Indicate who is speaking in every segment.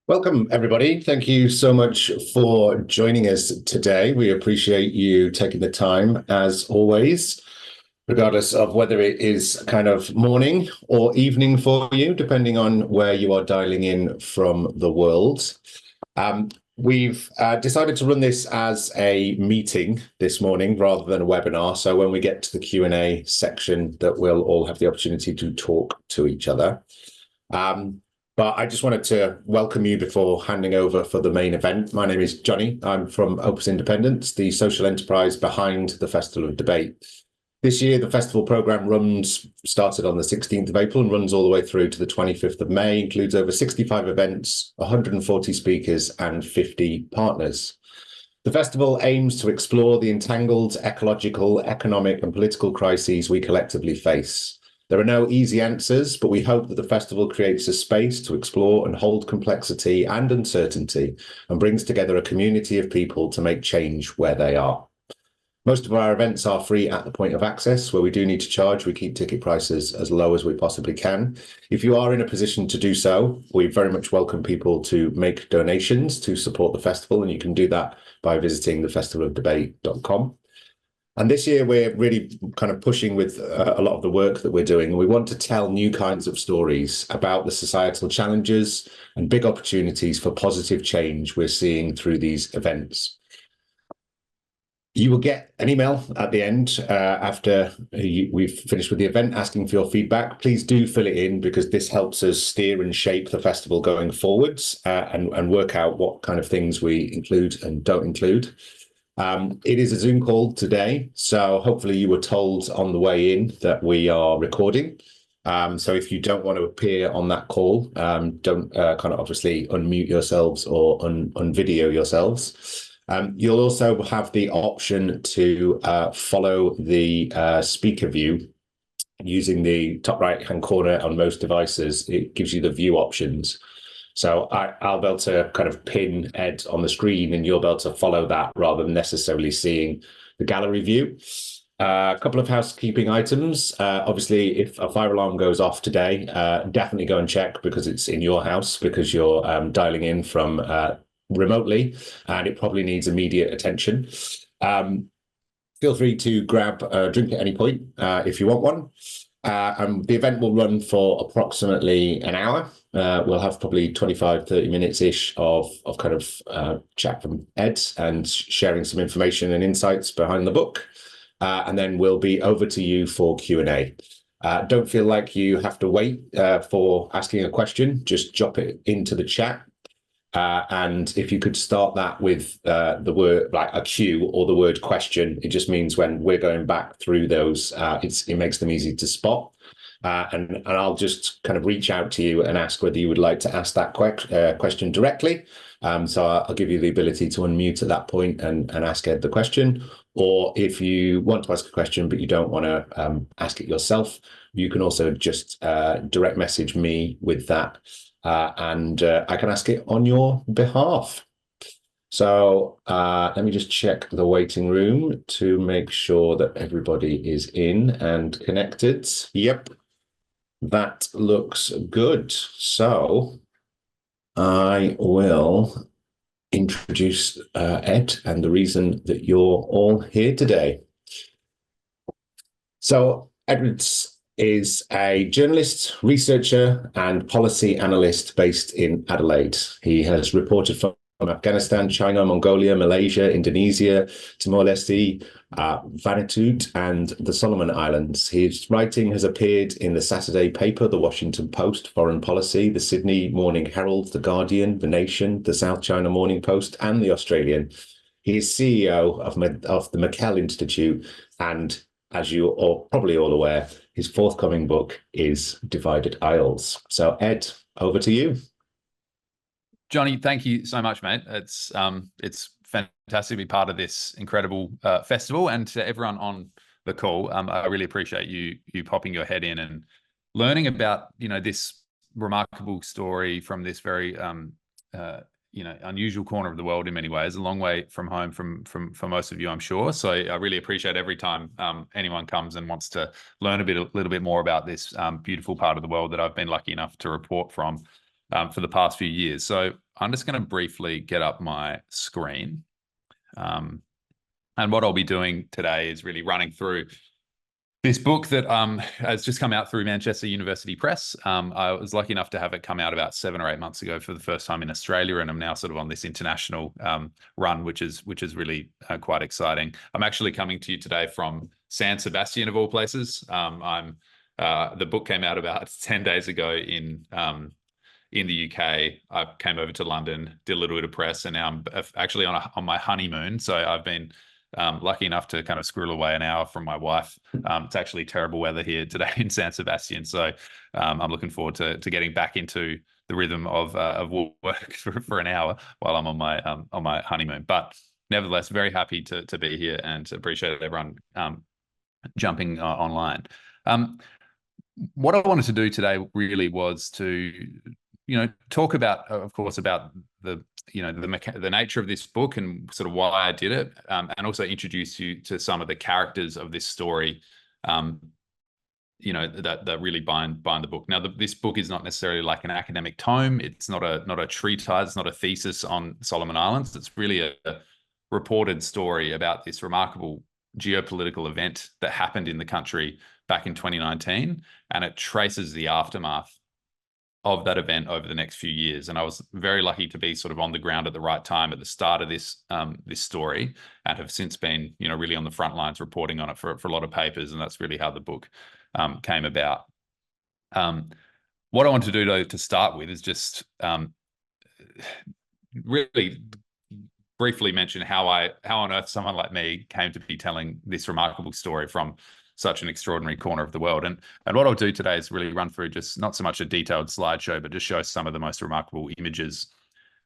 Speaker 1: Welcome, everybody. Thank you so much for joining us today. We appreciate you taking the time, as always, regardless of whether it is kind of morning or evening for you, depending on where you are dialing in from the world. We've decided to run this as a meeting this morning rather than a webinar. So when we get to the Q&A section, that we'll all have the opportunity to talk to each other. But I just wanted to welcome you before handing over for the main event. My name is Johnny. I'm from Opus Independence, the social enterprise behind the Festival of Debate. This year, the festival programme started on the 16th of April and runs all the way through to the 25th of May, includes over 65 events, 140 speakers and 50 partners. The festival aims to explore the entangled ecological, economic and political crises we collectively face. There are no easy answers, but we hope that the festival creates a space to explore and hold complexity and uncertainty and brings together a community of people to make change where they are. Most of our events are free at the point of access. Where we do need to charge, we keep ticket prices as low as we possibly can. If you are in a position to do so, we very much welcome people to make donations to support the festival, and you can do that by visiting thefestivalofdebate.com. And this year, we're really kind of pushing with a lot of the work that we're doing. We want to tell new kinds of stories about the societal challenges and big opportunities for positive change we're seeing through these events. You will get an email at the end after we've finished with the event asking for your feedback. Please do fill it in because this helps us steer and shape the festival going forwards and work out what kind of things we include and don't include. It is a Zoom call today, so hopefully you were told on the way in that we are recording. So if you don't want to appear on that call, don't kind of obviously unmute yourselves or unvideo yourselves. You'll also have the option to follow the speaker view using the top right-hand corner on most devices. It gives you the view options. So I'll be able to kind of pin Ed on the screen and you'll be able to follow that rather than necessarily seeing the gallery view. A couple of housekeeping items. Obviously, if a fire alarm goes off today, definitely go and check because it's in your house because you're dialing in from remotely and it probably needs immediate attention. Feel free to grab a drink at any point if you want one. The event will run for approximately an hour. We'll have probably 25, 30 minutes-ish of kind of chat from Ed and sharing some information and insights behind the book. And then we'll be over to you for Q&A. Don't feel like you have to wait for asking a question. Just drop it into the chat. And if you could start that with the word like a Q or the word question, it just means when we're going back through those, it makes them easy to spot. And I'll just kind of reach out to you and ask whether you would like to ask that question directly. So I'll give you the ability to unmute at that point and ask Ed the question. Or if you want to ask a question, but you don't want to ask it yourself, you can also just direct message me with that. And I can ask it on your behalf. So let me just check the waiting room to make sure that everybody is in and connected. Yep, that looks good. So I will introduce Ed and the reason that you're all here today. So Edwards is a journalist, researcher, and policy analyst based in Adelaide. He has reported from Afghanistan, China, Mongolia, Malaysia, Indonesia, Timor-Leste, Vanuatu, and the Solomon Islands. His writing has appeared in the Saturday paper, the Washington Post, Foreign Policy, the Sydney Morning Herald, the Guardian, the Nation, the South China Morning Post, and the Australian. He is CEO of the McKell Institute, and as you are probably all aware, his forthcoming book is Divided Isles. So Ed, over to you.
Speaker 2: Johnny, thank you so much, mate. It's fantastic to be part of this incredible festival, and to everyone on the call, I really appreciate you popping your head in and learning about this remarkable story from this very unusual corner of the world in many ways, a long way from home for most of you, I'm sure. So I really appreciate every time anyone comes and wants to learn a little bit more about this beautiful part of the world that I've been lucky enough to report from. for the past few years. So I'm just going to briefly get up my screen. And what I'll be doing today is really running through this book that has just come out through Manchester University Press. I was lucky enough to have it come out about 7 or 8 months ago for the first time in Australia, and I'm now sort of on this international run, which is really quite exciting. I'm actually coming to you today from San Sebastian, of all places. The book came out about 10 days ago in the UK. I came over to London, did a little bit of press, and now I'm actually on my honeymoon. So I've been lucky enough to kind of squirrel away an hour from my wife. It's actually terrible weather here today in San Sebastian, so I'm looking forward to getting back into the rhythm of work for an hour while I'm on my honeymoon. But nevertheless, very happy to be here and appreciate everyone jumping online. What I wanted to do today really was to talk about, of course, about the nature of this book and sort of why I did it, and also introduce you to some of the characters of this story, that really bind the book. Now, this book is not necessarily like an academic tome. It's not a treatise. It's not a thesis on Solomon Islands. It's really a reported story about this remarkable geopolitical event that happened in the country back in 2019, and it traces the aftermath of that event over the next few years. And I was very lucky to be sort of on the ground at the right time at the start of this story, and have since been really on the front lines reporting on it for a lot of papers, and that's really how the book came about. What I want to do though to start with is just really briefly mention how on earth someone like me came to be telling this remarkable story from such an extraordinary corner of the world. And what I'll do today is really run through just not so much a detailed slideshow, but just show some of the most remarkable images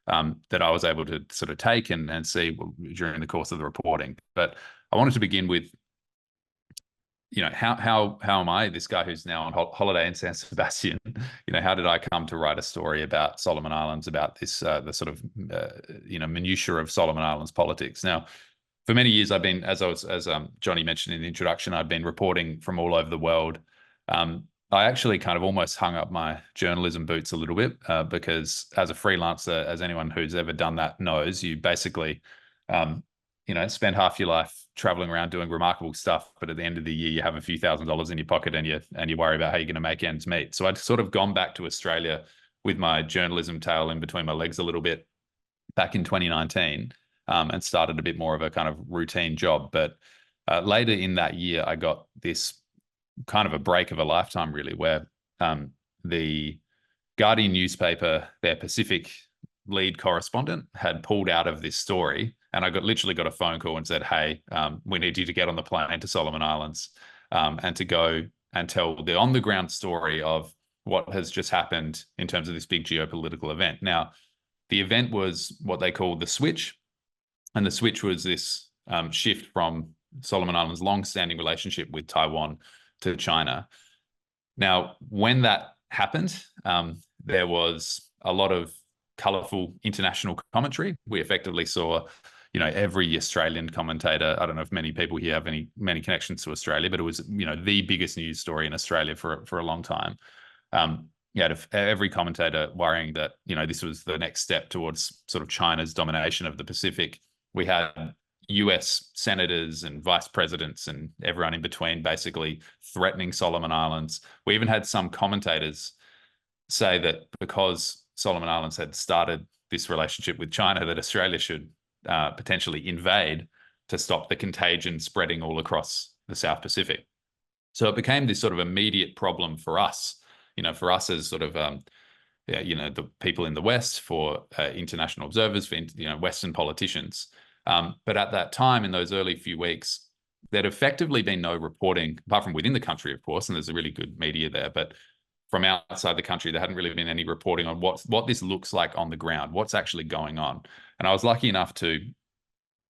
Speaker 2: that I was able to sort of take and see during the course of the reporting. But I wanted to begin with, how am I, this guy who's now on holiday in San Sebastian, how did I come to write a story about Solomon Islands, about this the sort of minutiae of Solomon Islands politics? Now, for many years, I've been, as Johnny mentioned in the introduction, I've been reporting from all over the world. I actually kind of almost hung up my journalism boots a little bit because as a freelancer, as anyone who's ever done that knows, you basically, spend half your life traveling around doing remarkable stuff, but at the end of the year, you have a few $1,000s in your pocket and you worry about how you're going to make ends meet. So I'd sort of gone back to Australia with my journalism tail in between my legs a little bit back in 2019. And started a bit more of a kind of routine job. But later in that year, I got this kind of a break of a lifetime, really, where the Guardian newspaper, their Pacific lead correspondent, had pulled out of this story. And I literally got a phone call and said, hey, we need you to get on the plane to Solomon Islands and to go and tell the on-the-ground story of what has just happened in terms of this big geopolitical event. Now, the event was what they call the switch. And the switch was this shift from Solomon Islands' long-standing relationship with Taiwan to China. Now, when that happened, there was a lot of colorful international commentary. We effectively saw, every Australian commentator. I don't know if many people here have many connections to Australia, but it was, the biggest news story in Australia for a long time. You had every commentator worrying that, this was the next step towards sort of China's domination of the Pacific. We had US senators and vice presidents and everyone in between basically threatening Solomon Islands. We even had some commentators say that because Solomon Islands had started this relationship with China, that Australia should potentially invade to stop the contagion spreading all across the South Pacific. So it became this sort of immediate problem for us, for us as sort of the people in the West, for international observers, for Western politicians. But at that time, in those early few weeks, there'd effectively been no reporting, apart from within the country, of course, and there's a really good media there, but from outside the country, there hadn't really been any reporting on what this looks like on the ground, what's actually going on. And I was lucky enough to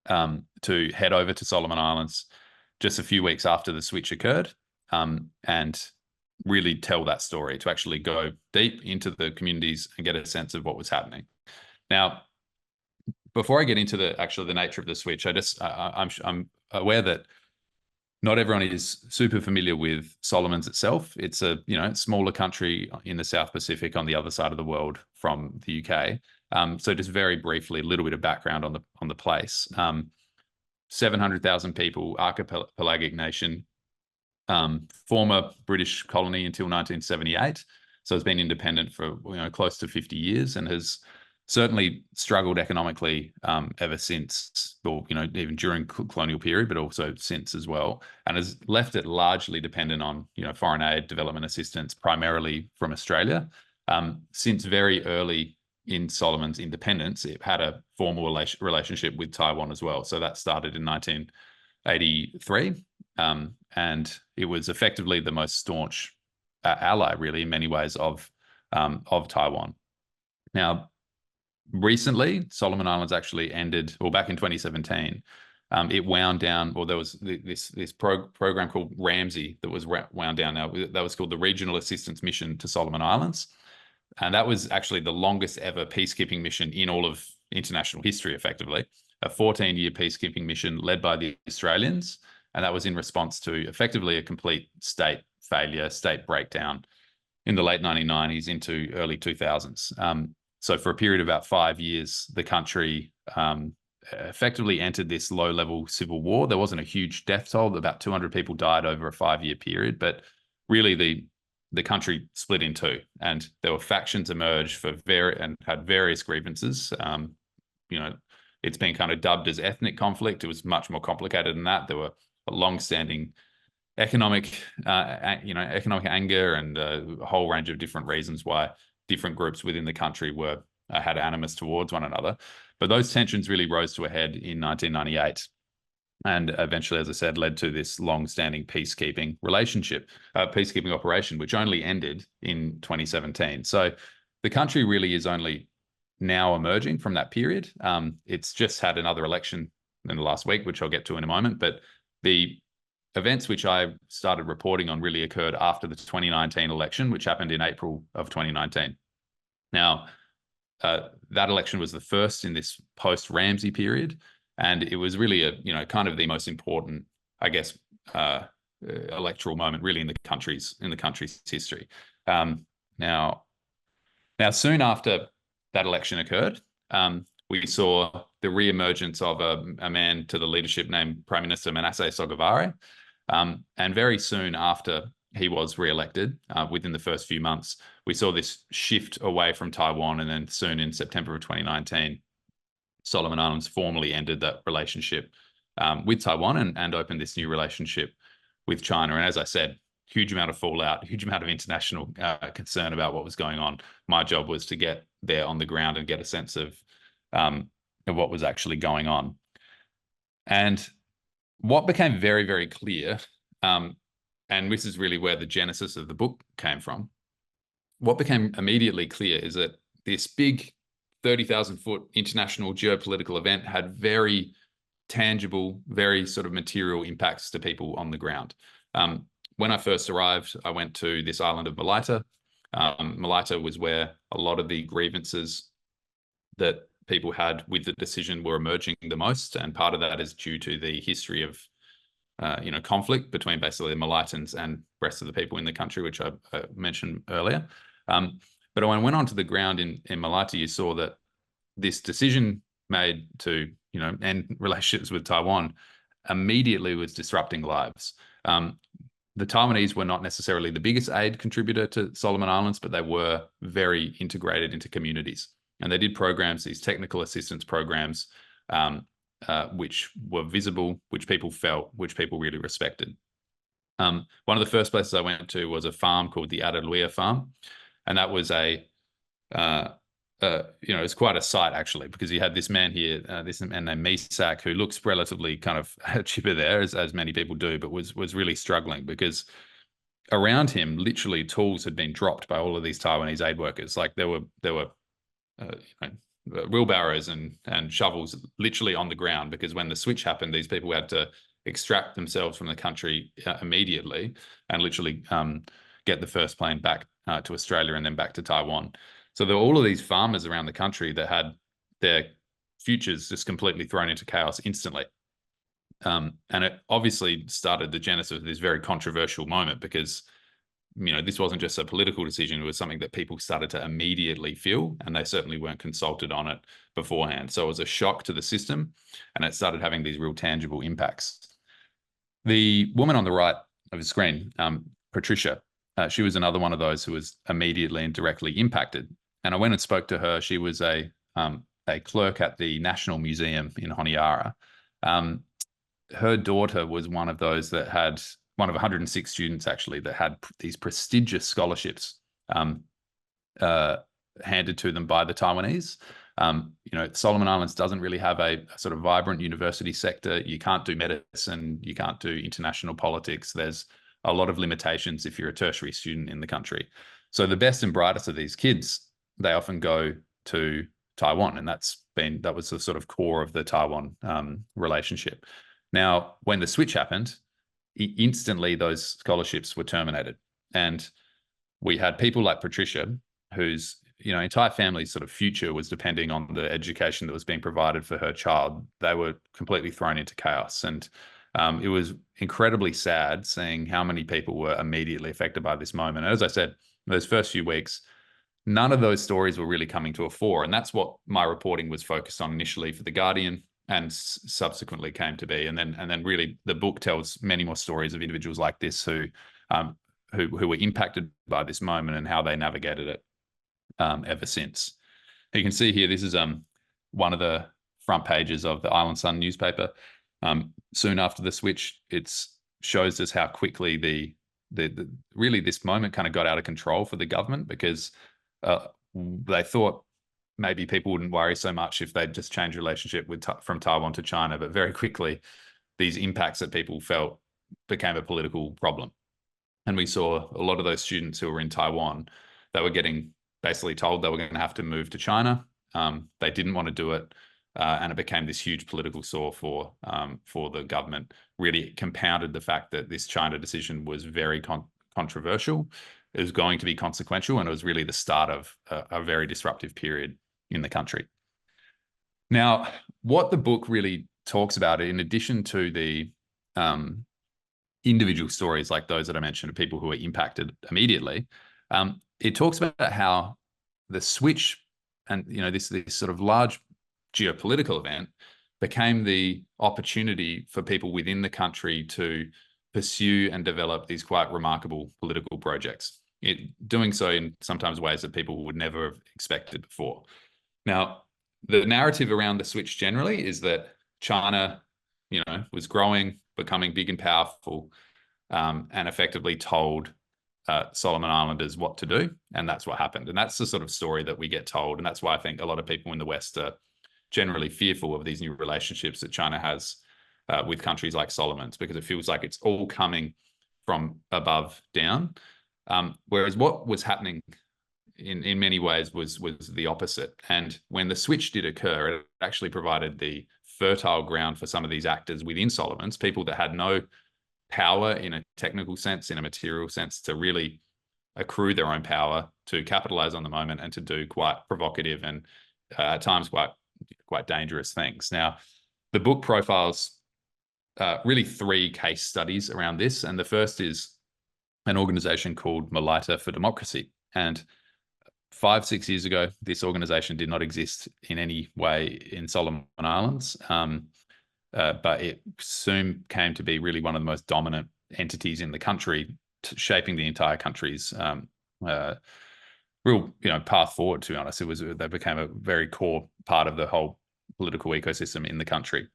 Speaker 2: head over to Solomon Islands just a few weeks after the switch occurred, and really tell that story, to actually go deep into the communities and get a sense of what was happening. Now, before I get into the nature of the switch, I'm aware that not everyone is super familiar with Solomons itself. It's a smaller country in the South Pacific on the other side of the world from the UK. So just very briefly, a little bit of background on the place. 700,000 people, archipelagic nation, former British colony until 1978. So it's been independent for close to 50 years and has certainly struggled economically ever since, or even during colonial period, but also since as well, and has left it largely dependent on foreign aid, development assistance, primarily from Australia. Since very early in Solomon's independence, it had a formal relationship with Taiwan as well. So that started in 1983, and it was effectively the most staunch ally, really, in many ways, of Taiwan. Now, recently, Solomon Islands actually ended, or back in 2017, it wound down, or there was this program called Ramsey that was wound down. Now, that was called the Regional Assistance Mission to Solomon Islands. And that was actually the longest ever peacekeeping mission in all of international history, effectively. A 14-year peacekeeping mission led by the Australians. And that was in response to effectively a complete state failure, state breakdown in the late 1990s into early 2000s. So for a period of about 5 years, the country effectively entered this low-level civil war. There wasn't a huge death toll. About 200 people died over a 5-year period, but really the country split in two, and there were factions emerged and had various grievances. It's been kind of dubbed as ethnic conflict. It was much more complicated than that. There were a long-standing economic anger and a whole range of different reasons why different groups within the country had animus towards one another. But those tensions really rose to a head in 1998. And eventually, as I said, led to this long-standing peacekeeping operation, which only ended in 2017. So the country really is only now emerging from that period. It's just had another election in the last week, which I'll get to in a moment. But the events which I started reporting on really occurred after the 2019 election, which happened in April of 2019. Now, that election was the first in this post-Ramsey period. And it was really kind of the most important, I guess, electoral moment really in the country's history. Now, soon after that election occurred, we saw the re-emergence of a man to the leadership named Prime Minister Manasseh Sogavare. And very soon after he was re-elected, within the first few months, we saw this shift away from Taiwan. And then soon in September of 2019, Solomon Islands formally ended that relationship with Taiwan and opened this new relationship with China. And as I said, huge amount of fallout, huge amount of international concern about what was going on. My job was to get there on the ground and get a sense of what was actually going on. And what became very, very clear, and this is really where the genesis of the book came from, what became immediately clear is that this big 30,000-foot international geopolitical event had very tangible, very sort of material impacts to people on the ground. When I first arrived, I went to this island of Malaita. Malaita was where a lot of the grievances that people had with the decision were emerging the most, and part of that is due to the history of conflict between basically the Malaitans and the rest of the people in the country, which I mentioned earlier. But when I went onto the ground in Malaita, you saw that this decision made to end relationships with Taiwan immediately was disrupting lives. The Taiwanese were not necessarily the biggest aid contributor to Solomon Islands, but they were very integrated into communities. And they did programs, these technical assistance programs, which were visible, which people felt, which people really respected. One of the first places I went to was a farm called the Araluia farm. And that was it's quite a sight, actually, because you had this man here, this man named Misak, who looks relatively kind of chipper there, as many people do, but was really struggling because around him, literally tools had been dropped by all of these Taiwanese aid workers. Like there were wheelbarrows and shovels literally on the ground, because when the switch happened, these people had to extract themselves from the country immediately and literally get the first plane back to Australia and then back to Taiwan. So there were all of these farmers around the country that had their futures just completely thrown into chaos instantly. And it obviously started the genesis of this very controversial moment because, this wasn't just a political decision. It was something that people started to immediately feel, and they certainly weren't consulted on it beforehand. So it was a shock to the system, and it started having these real tangible impacts. The woman on the right of the screen, Patricia, she was another one of those who was immediately and directly impacted. And I went and spoke to her. She was a clerk at the National Museum in Honiara. Her daughter was one of those that had one of 106 students actually that had these prestigious scholarships handed to them by the Taiwanese. Solomon Islands doesn't really have a sort of vibrant university sector. You can't do medicine, you can't do international politics. There's a lot of limitations if you're a tertiary student in the country. So the best and brightest of these kids, they often go to Taiwan, and that was the sort of core of the Taiwan relationship. Now, when the switch happened, instantly those scholarships were terminated. And we had people like Patricia, whose entire family's sort of future was depending on the education that was being provided for her child. They were completely thrown into chaos. And it was incredibly sad seeing how many people were immediately affected by this moment. And as I said, those first few weeks, none of those stories were really coming to a fore. And that's what my reporting was focused on initially for The Guardian, and subsequently came to be. And then really the book tells many more stories of individuals like this who were impacted by this moment and how they navigated it ever since. You can see here, this is one of the front pages of the Island Sun newspaper. Soon after the switch, it shows us how quickly really this moment kind of got out of control for the government, because they thought maybe people wouldn't worry so much if they'd just change relationship from Taiwan to China. But very quickly, these impacts that people felt became a political problem. And we saw a lot of those students who were in Taiwan that were getting basically told they were going to have to move to China. They didn't want to do it. And it became this huge political sore for the government. Really compounded the fact that this China decision was very controversial. It was going to be consequential, and it was really the start of a very disruptive period in the country. Now, what the book really talks about, in addition to the individual stories like those that I mentioned of people who were impacted immediately, it talks about how the switch and this sort of large geopolitical event became the opportunity for people within the country to pursue and develop these quite remarkable political projects. Doing so in sometimes ways that people would never have expected before. Now, the narrative around the switch generally is that China, was growing, becoming big and powerful, and effectively told Solomon Islanders what to do, and that's what happened. And that's the sort of story that we get told, and that's why I think a lot of people in the West are generally fearful of these new relationships that China has with countries like Solomon's, because it feels like it's all coming from above down. Whereas what was happening in many ways was the opposite. And when the switch did occur, it actually provided the fertile ground for some of these actors within Solomon's, people that had no power in a technical sense, in a material sense, to really accrue their own power, to capitalize on the moment, and to do quite provocative and at times quite dangerous things. Now, the book profiles really 3 case studies around this. And the first is an organization called Malaita for Democracy. And 5-6 years ago, this organization did not exist in any way in Solomon Islands, but it soon came to be really one of the most dominant entities in the country, shaping the entire country's real path forward. To be honest, they became a very core part of the whole political ecosystem in the country.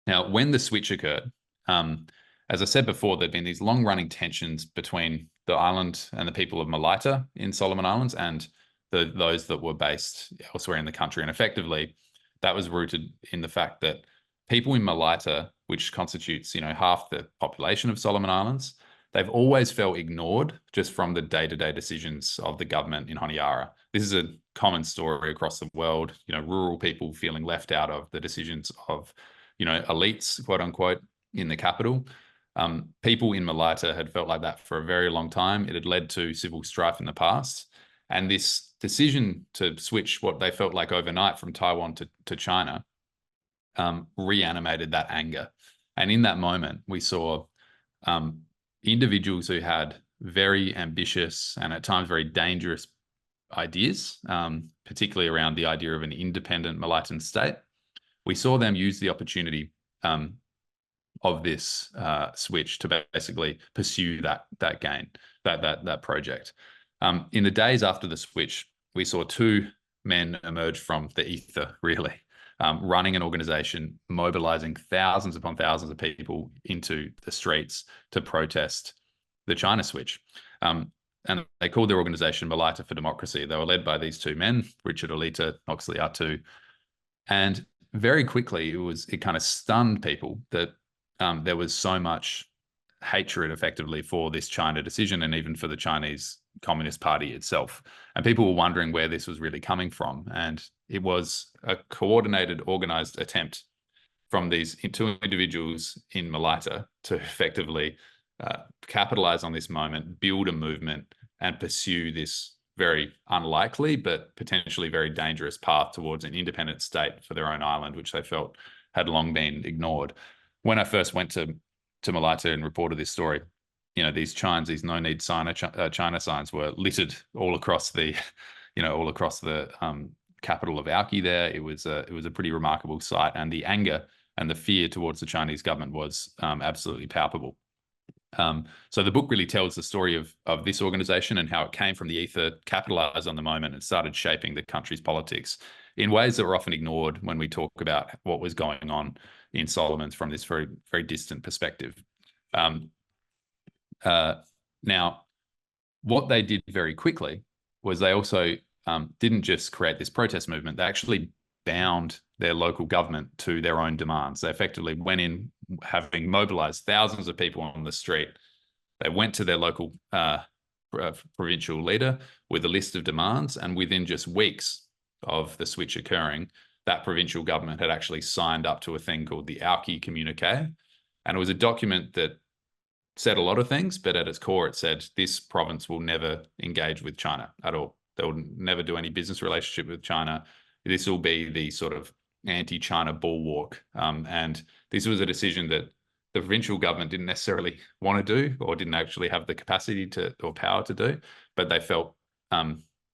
Speaker 2: Now, when the switch occurred, as I said before, there'd been these long-running tensions between the island and the people of Malaita in Solomon Islands and those that were based elsewhere in the country. And effectively, that was rooted in the fact that people in Malaita, which constitutes half the population of Solomon Islands, they've always felt ignored just from the day-to-day decisions of the government in Honiara. This is a common story across the world. Rural people feeling left out of the decisions of elites, quote unquote, in the capital. People in Malaita had felt like that for a very long time. It had led to civil strife in the past. And this decision to switch what they felt like overnight from Taiwan to China reanimated that anger. And in that moment, we saw individuals who had very ambitious and at times very dangerous ideas, particularly around the idea of an independent Malayan state. We saw them use the opportunity of this switch to basically pursue that gain, that project. In the days after the switch, we saw two men emerge from the ether, really, running an organization, mobilizing thousands upon thousands of people into the streets to protest the China switch. And they called their organization Malaita for Democracy. They were led by these two men, Richard Olita, Noxley Atu. And very quickly, it kind of stunned people that there was so much hatred effectively for this China decision and even for the Chinese Communist Party itself. And people were wondering where this was really coming from. And it was a coordinated, organized attempt from these two individuals in Malaita to effectively capitalize on this moment, build a movement, and pursue this very unlikely but potentially very dangerous path towards an independent state for their own island, which they felt had long been ignored. When I first went to Malaita and reported this story, these chimes, these no-need China signs were littered all across the, capital of Auki there. It was a pretty remarkable sight, and the anger and the fear towards the Chinese government was absolutely palpable. So the book really tells the story of this organization and how it came from the ether, capitalized on the moment, and started shaping the country's politics in ways that were often ignored when we talk about what was going on in Solomons from this very, very distant perspective. Now, what they did very quickly was they also didn't just create this protest movement, they actually bound their local government to their own demands. They effectively went in, having mobilized thousands of people on the street. They went to their local provincial leader with a list of demands, and within just weeks of the switch occurring, that provincial government had actually signed up to a thing called the Auki Communique. And it was a document that said a lot of things, but at its core, it said this province will never engage with China at all. They will never do any business relationship with China. This will be the sort of anti-China bulwark. And this was a decision that the provincial government didn't necessarily want to do or didn't actually have the capacity to or power to do, but they felt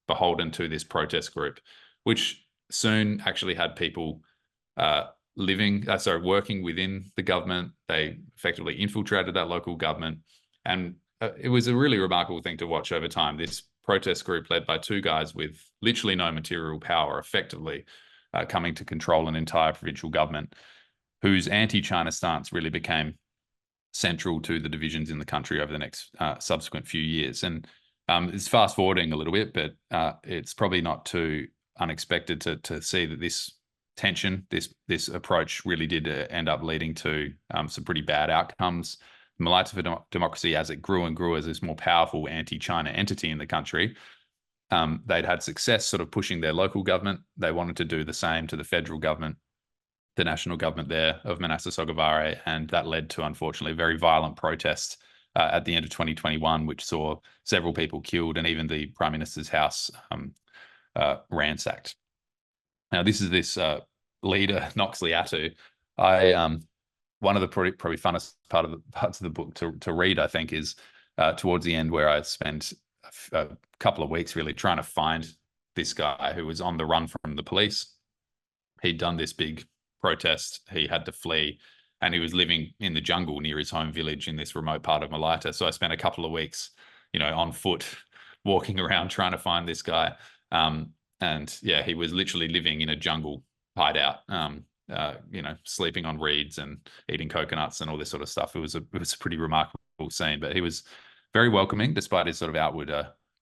Speaker 2: beholden to this protest group, which soon actually had people working within the government. They effectively infiltrated that local government. And it was a really remarkable thing to watch over time. This protest group led by two guys with literally no material power, effectively coming to control an entire provincial government, whose anti-China stance really became central to the divisions in the country over the next subsequent few years. And it's fast forwarding a little bit, but it's probably not too unexpected to see that this tension, this approach really did end up leading to some pretty bad outcomes. Malaita for Democracy, as it grew and grew as this more powerful anti-China entity in the country, they'd had success sort of pushing their local government. They wanted to do the same to the federal government, the national government there of Manasseh Sogavare, and that led to, unfortunately, a very violent protest at the end of 2021, which saw several people killed and even the Prime Minister's house ransacked. Now, this is this leader, Noxley Atu. One of the probably funnest parts of the book to read, I think, is towards the end, where I spent a couple of weeks really trying to find this guy who was on the run from the police. He'd done this big protest. He had to flee, and he was living in the jungle near his home village in this remote part of Malaita. So I spent a couple of weeks, on foot, walking around trying to find this guy. And yeah, he was literally living in a jungle hideout, sleeping on reeds and eating coconuts and all this sort of stuff. It was a pretty remarkable scene, but he was very welcoming despite his sort of outward,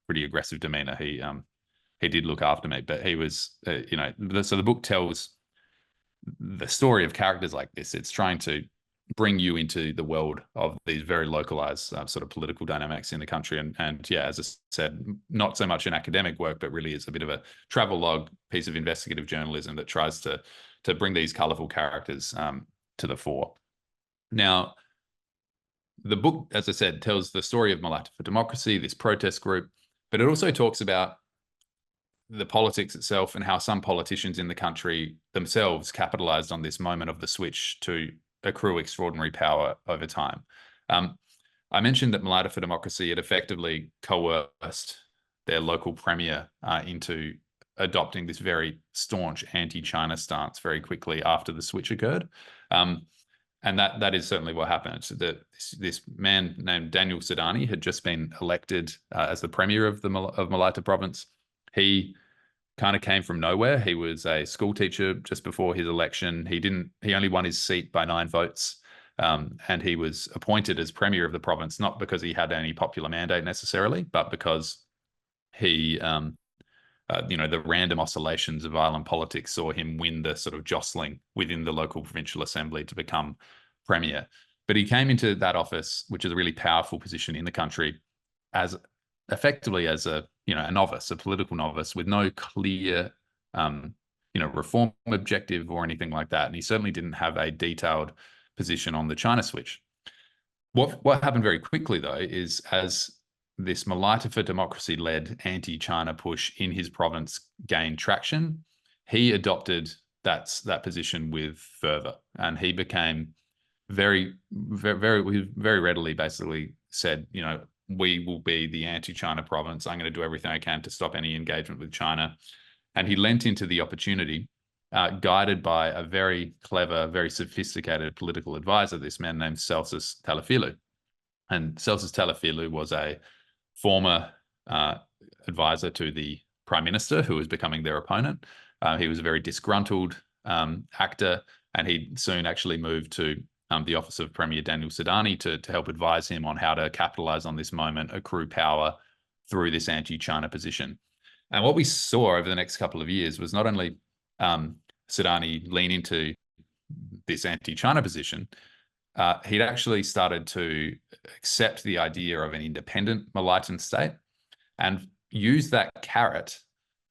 Speaker 2: pretty aggressive demeanor. He did look after me, but he was, so the book tells the story of characters like this. It's trying to bring you into the world of these very localized sort of political dynamics in the country. And yeah, as I said, not so much an academic work, but really is a bit of a travel log piece of investigative journalism that tries to bring these colorful characters to the fore. Now, the book, as I said, tells the story of Malaita for Democracy, this protest group, but it also talks about the politics itself and how some politicians in the country themselves capitalized on this moment of the switch to accrue extraordinary power over time. I mentioned that Malaita for Democracy had effectively coerced their local premier into adopting this very staunch anti-China stance very quickly after the switch occurred. And that is certainly what happened. So this man named Daniel Sidani had just been elected as the premier of Malaita province. He kind of came from nowhere. He was a school teacher just before his election. He only won his seat by 9 votes. And he was appointed as premier of the province, not because he had any popular mandate necessarily, but because he, the random oscillations of island politics saw him win the sort of jostling within the local provincial assembly to become premier. But he came into that office, which is a really powerful position in the country, as effectively as a novice, a political novice with no clear, reform objective or anything like that. And he certainly didn't have a detailed position on the China switch. What happened very quickly, though, is as this Malaita for Democracy-led anti-China push in his province gained traction, he adopted that position with fervor, and he became very readily basically said, we will be the anti-China province. I'm going to do everything I can to stop any engagement with China. And he lent into the opportunity, guided by a very clever, very sophisticated political advisor, this man named Celsus Talafilou. And Celsus Talafilou was a former advisor to the prime minister who was becoming their opponent. He was a very disgruntled actor, and he soon actually moved to the office of Premier Daniel Sidani to help advise him on how to capitalize on this moment, accrue power through this anti-China position. And what we saw over the next couple of years was not only Sidani lean into this anti-China position, he'd actually started to accept the idea of an independent Malaitan state and use that carrot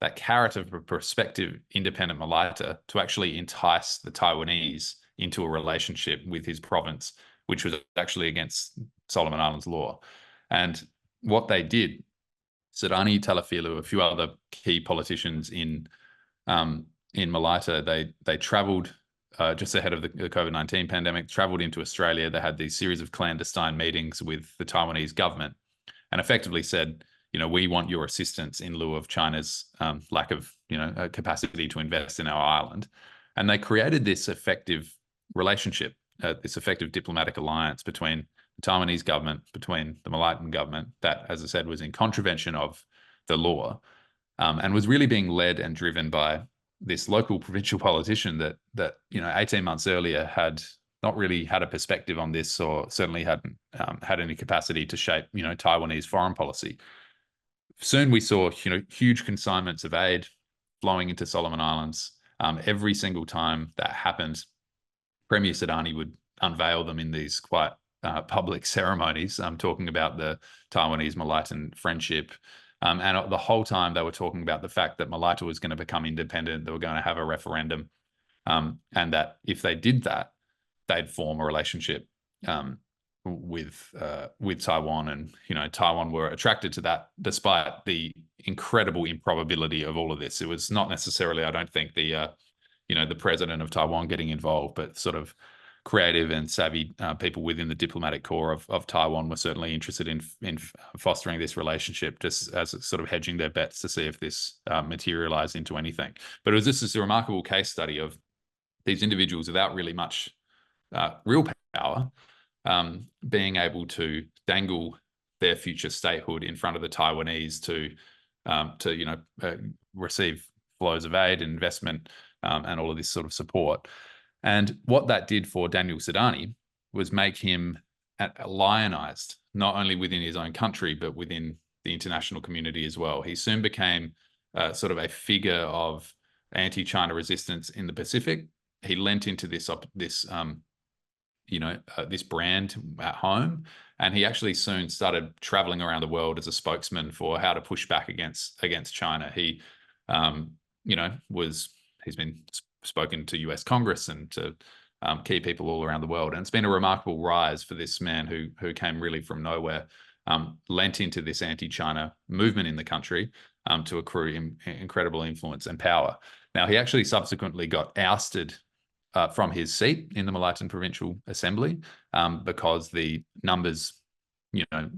Speaker 2: of a prospective independent Malaita to actually entice the Taiwanese into a relationship with his province, which was actually against Solomon Islands law. And what they did, Sidani, Talafilou, a few other key politicians in Malaita, they travelled just ahead of the COVID-19 pandemic, travelled into Australia. They had these series of clandestine meetings with the Taiwanese government and effectively said, we want your assistance in lieu of China's lack of, capacity to invest in our island. And they created this effective relationship, this effective diplomatic alliance between the Taiwanese government, between the Malaitan government, that, as I said, was in contravention of the law, and was really being led and driven by this local provincial politician that 18 months earlier had not really had a perspective on this, or certainly hadn't had any capacity to shape Taiwanese foreign policy. Soon we saw huge consignments of aid flowing into Solomon Islands. Every single time that happened, Premier Sidani would unveil them in these quite public ceremonies, talking about the Taiwanese Malaitan friendship. And the whole time they were talking about the fact that Malaita was going to become independent, they were going to have a referendum, and that if they did that, they'd form a relationship with Taiwan. And Taiwan were attracted to that despite the incredible improbability of all of this. It was not necessarily, I don't think, the president of Taiwan getting involved, but sort of creative and savvy people within the diplomatic corps of Taiwan were certainly interested in fostering this relationship, just as sort of hedging their bets to see if this materialized into anything. But it was just this remarkable case study of these individuals without really much real power being able to dangle their future statehood in front of the Taiwanese to receive flows of aid and investment and all of this sort of support. And what that did for Daniel Sidani was make him lionized, not only within his own country, but within the international community as well. He soon became sort of a figure of anti-China resistance in the Pacific. He lent into this brand at home, and he actually soon started traveling around the world as a spokesman for how to push back against China. He, he's been spoken to US Congress and to key people all around the world. And it's been a remarkable rise for this man who came really from nowhere, lent into this anti-China movement in the country to accrue incredible influence and power. Now, he actually subsequently got ousted from his seat in the Malaitan Provincial Assembly because the numbers,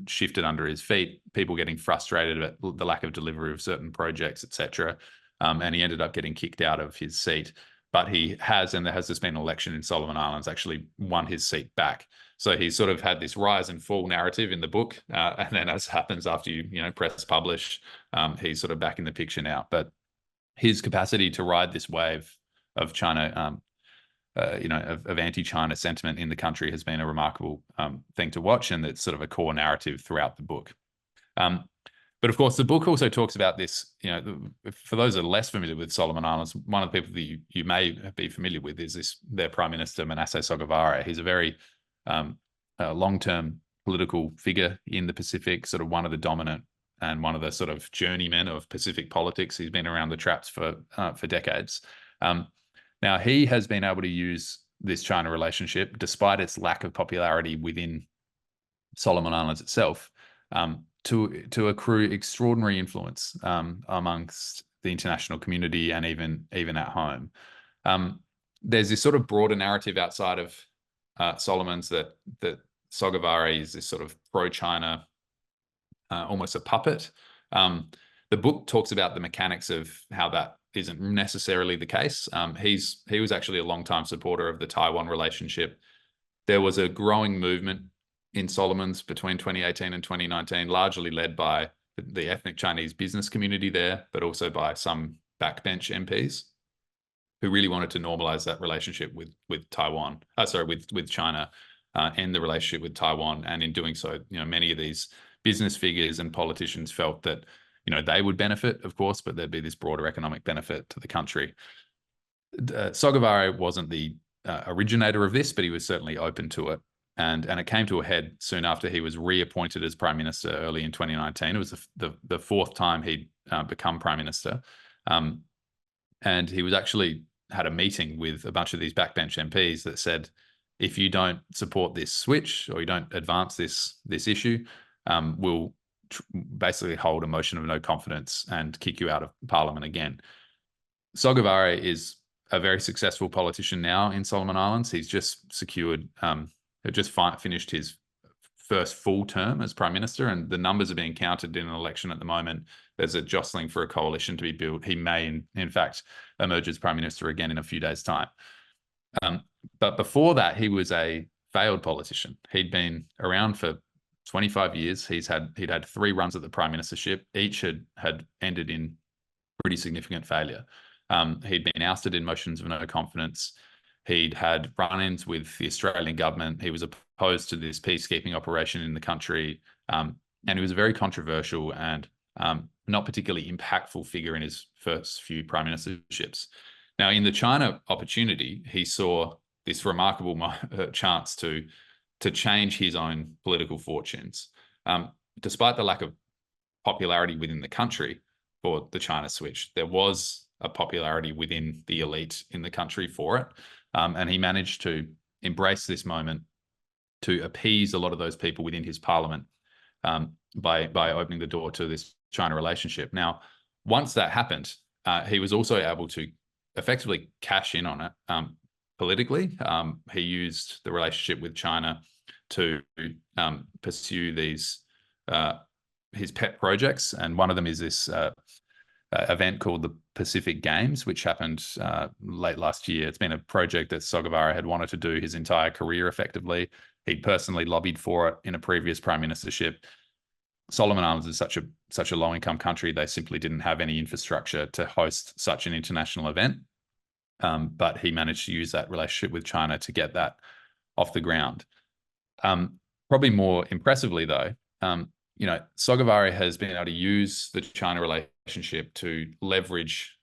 Speaker 2: shifted under his feet, people getting frustrated at the lack of delivery of certain projects, etc. And he ended up getting kicked out of his seat. But he has, and there has just been an election in Solomon Islands, actually won his seat back. So he's sort of had this rise and fall narrative in the book. And then as happens after you press publish, he's sort of back in the picture now. But his capacity to ride this wave of China, of anti-China sentiment in the country has been a remarkable thing to watch, and it's sort of a core narrative throughout the book. But of course, the book also talks about this, for those that are less familiar with Solomon Islands, one of the people that you may be familiar with is their Prime Minister, Manasseh Sogavare. He's a very long-term political figure in the Pacific, sort of one of the dominant and one of the sort of journeymen of Pacific politics. He's been around the traps for decades. Now, he has been able to use this China relationship, despite its lack of popularity within Solomon Islands itself, to accrue extraordinary influence amongst the international community and even at home. There's this sort of broader narrative outside of Solomon's that Sogavare is this sort of pro-China, almost a puppet. The book talks about the mechanics of how that isn't necessarily the case. He was actually a long-time supporter of the Taiwan relationship. There was a growing movement in Solomon's between 2018 and 2019, largely led by the ethnic Chinese business community there, but also by some backbench MPs who really wanted to normalize that relationship with China, and the relationship with Taiwan. And in doing so, many of these business figures and politicians felt that they would benefit, of course, but there'd be this broader economic benefit to the country. Sogavare wasn't the originator of this, but he was certainly open to it. And it came to a head soon after he was reappointed as Prime Minister early in 2019. It was the fourth time he'd become Prime Minister. And he was actually had a meeting with a bunch of these backbench MPs that said, if you don't support this switch or you don't advance this issue, we'll basically hold a motion of no confidence and kick you out of Parliament again. Sogavare is a very successful politician now in Solomon Islands. He's just secured, finished his first full term as Prime Minister, and the numbers are being counted in an election at the moment. There's a jostling for a coalition to be built. He may, in fact, emerge as Prime Minister again in a few days' time. But before that, he was a failed politician. He'd been around for 25 years. He'd had 3 runs at the prime ministership. Each had ended in pretty significant failure. He'd been ousted in motions of no confidence. He'd had run-ins with the Australian government. He was opposed to this peacekeeping operation in the country. And he was a very controversial and not particularly impactful figure in his first few prime ministerships. Now, in the China opportunity, he saw this remarkable chance to change his own political fortunes. Despite the lack of popularity within the country for the China switch, there was a popularity within the elite in the country for it. And he managed to embrace this moment to appease a lot of those people within his parliament by opening the door to this China relationship. Now, once that happened, he was also able to effectively cash in on it politically. He used the relationship with China to pursue these his pet projects, and one of them is this event called the Pacific Games, which happened late last year. It's been a project that Sogavare had wanted to do his entire career effectively. He'd personally lobbied for it in a previous prime ministership. Solomon Islands is such a low-income country, they simply didn't have any infrastructure to host such an international event. But he managed to use that relationship with China to get that off the ground. Probably more impressively, though, Sogavare has been able to use the China relationship to leverage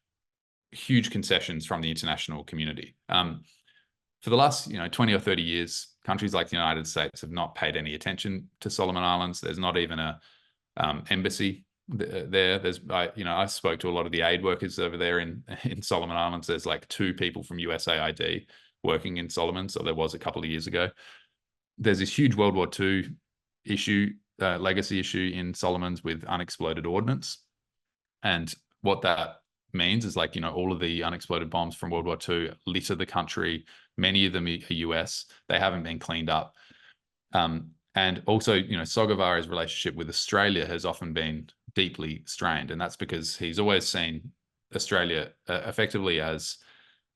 Speaker 2: huge concessions from the international community. For the last 20 or 30 years, countries like the United States have not paid any attention to Solomon Islands. There's not even a embassy there. I spoke to a lot of the aid workers over there in Solomon Islands. There's like 2 people from USAID working in Solomon, so there was a couple of years ago. There's this huge World War II issue, legacy issue in Solomons with unexploded ordnance. And what that means is all of the unexploded bombs from World War II litter the country. Many of them are US. They haven't been cleaned up. And also, Sogavara's relationship with Australia has often been deeply strained, and that's because he's always seen Australia effectively as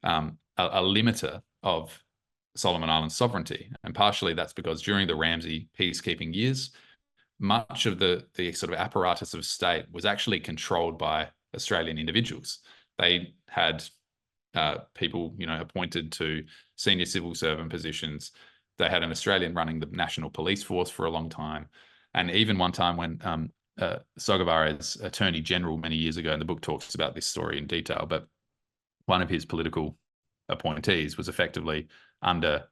Speaker 2: a limiter of Solomon Islands sovereignty. And partially that's because during the Ramsay peacekeeping years, much of the sort of apparatus of state was actually controlled by Australian individuals. They had people, appointed to senior civil servant positions. They had an Australian running the National Police Force for a long time. And even one time when Sogavara's Attorney General many years ago, and the book talks about this story in detail, but one of his political appointees was effectively under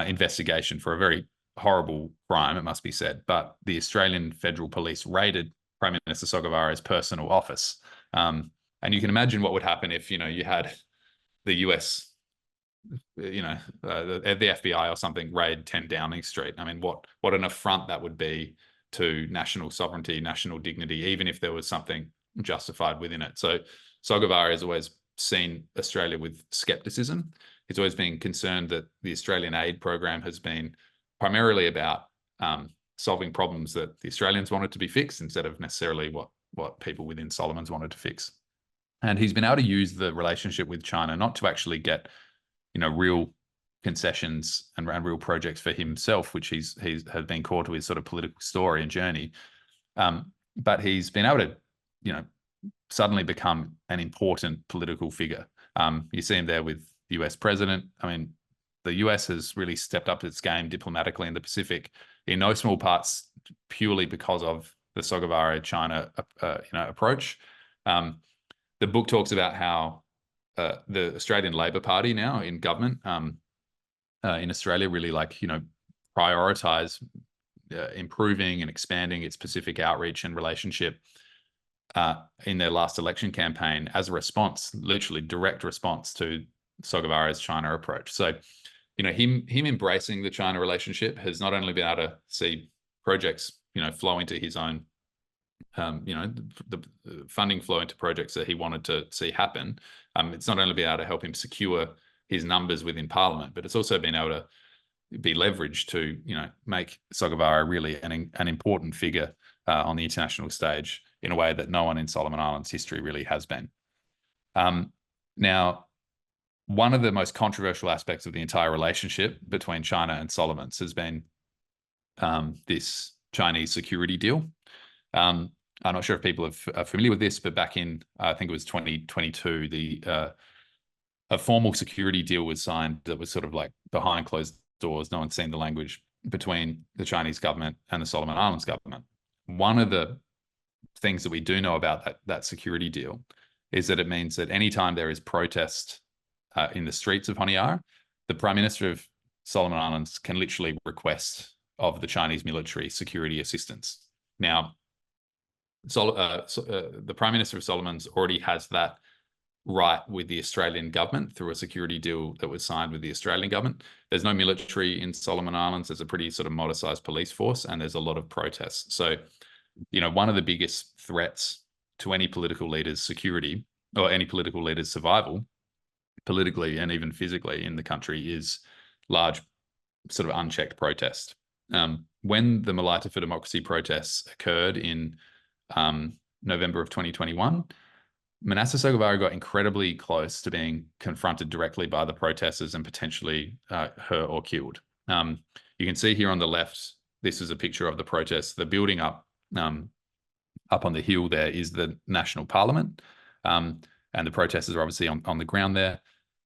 Speaker 2: investigation for a very horrible crime, it must be said. But the Australian Federal Police raided Prime Minister Sogavara's personal office. And you can imagine what would happen if, you had the US, the FBI or something raid 10 Downing Street. I mean, what an affront that would be to national sovereignty, national dignity, even if there was something justified within it. So Sogavara has always seen Australia with skepticism. He's always been concerned that the Australian aid program has been primarily about solving problems that the Australians wanted to be fixed instead of necessarily what people within Solomons wanted to fix. And he's been able to use the relationship with China not to actually get, real concessions and real projects for himself, which he's has been core to his sort of political story and journey. But he's been able to, suddenly become an important political figure. You see him there with the US president. I mean, the US has really stepped up its game diplomatically in the Pacific, in no small parts purely because of the Sogavara-China approach. The book talks about how the Australian Labor Party now in government in Australia really prioritize improving and expanding its Pacific outreach and relationship in their last election campaign as a response, literally direct response to Sogavara's China approach. So, him embracing the China relationship has not only been able to see projects, flow into his own, the funding flow into projects that he wanted to see happen. It's not only been able to help him secure his numbers within Parliament, but it's also been able to be leveraged to, make Sogavara really an important figure on the international stage in a way that no one in Solomon Islands history really has been. Now, one of the most controversial aspects of the entire relationship between China and Solomons has been this Chinese security deal. I'm not sure if people are familiar with this, but back in, I think it was 2022, a formal security deal was signed that was sort of like behind closed doors. No one's seen the language, between the Chinese government and the Solomon Islands government. One of the things that we do know about that security deal is that it means that anytime there is protest in the streets of Honiara, the Prime Minister of Solomon Islands can literally request of the Chinese military security assistance. Now, the Prime Minister of Solomons already has that right with the Australian government through a security deal that was signed with the Australian government. There's no military in Solomon Islands. There's a pretty sort of modernised police force, and there's a lot of protests. So, one of the biggest threats to any political leader's security or any political leader's survival, politically and even physically in the country, is large sort of unchecked protest. When the Malaita for Democracy protests occurred in November of 2021, Manasseh Sogavara got incredibly close to being confronted directly by the protesters and potentially hurt or killed. You can see here on the left, this is a picture of the protests. The building up on the hill there is the National Parliament, and the protesters are obviously on the ground there.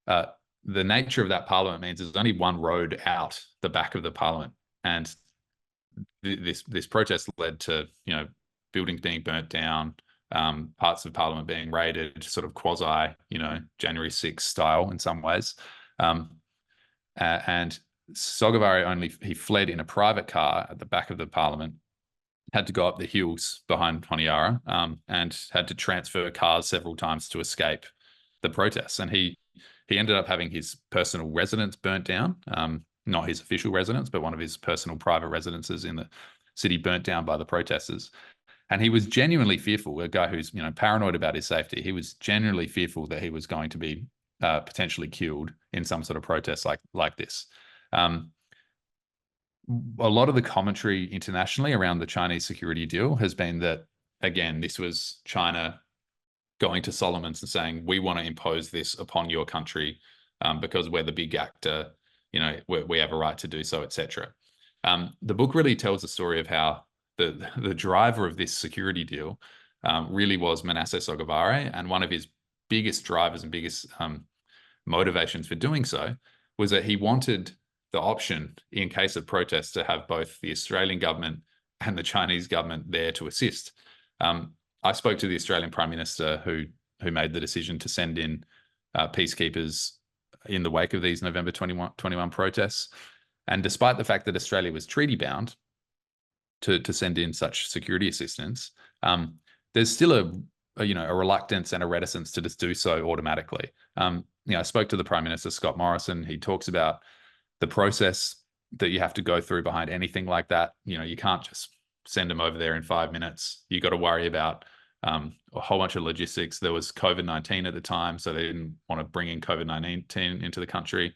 Speaker 2: The nature of that parliament means there's only one road out the back of the parliament, and this protest led to buildings being burnt down, parts of parliament being raided, sort of quasi January 6th style in some ways, and Sogavara he fled in a private car at the back of the parliament, had to go up the hills behind Honiara, and had to transfer cars several times to escape the protests. And he ended up having his personal residence burnt down, not his official residence, but one of his personal private residences in the city burnt down by the protesters. And he was genuinely fearful, a guy who's paranoid about his safety. He was genuinely fearful that he was going to be potentially killed in some sort of protest like this. A lot of the commentary internationally around the Chinese security deal has been that, again, this was China going to Solomons and saying, we want to impose this upon your country because we're the big actor, we have a right to do so, etc. The book really tells the story of how the driver of this security deal really was Manasseh Sogavare, and one of his biggest drivers and biggest motivations for doing so was that he wanted the option, in case of protests, to have both the Australian government and the Chinese government there to assist. I spoke to the Australian Prime Minister who made the decision to send in peacekeepers in the wake of these November 21 protests. And despite the fact that Australia was treaty bound to send in such security assistance, there's still a reluctance and a reticence to just do so automatically. I spoke to the Prime Minister, Scott Morrison. He talks about the process that you have to go through behind anything like that. You can't just send them over there in 5 minutes. You got to worry about a whole bunch of logistics. There was COVID-19 at the time, so they didn't want to bring in COVID-19 into the country.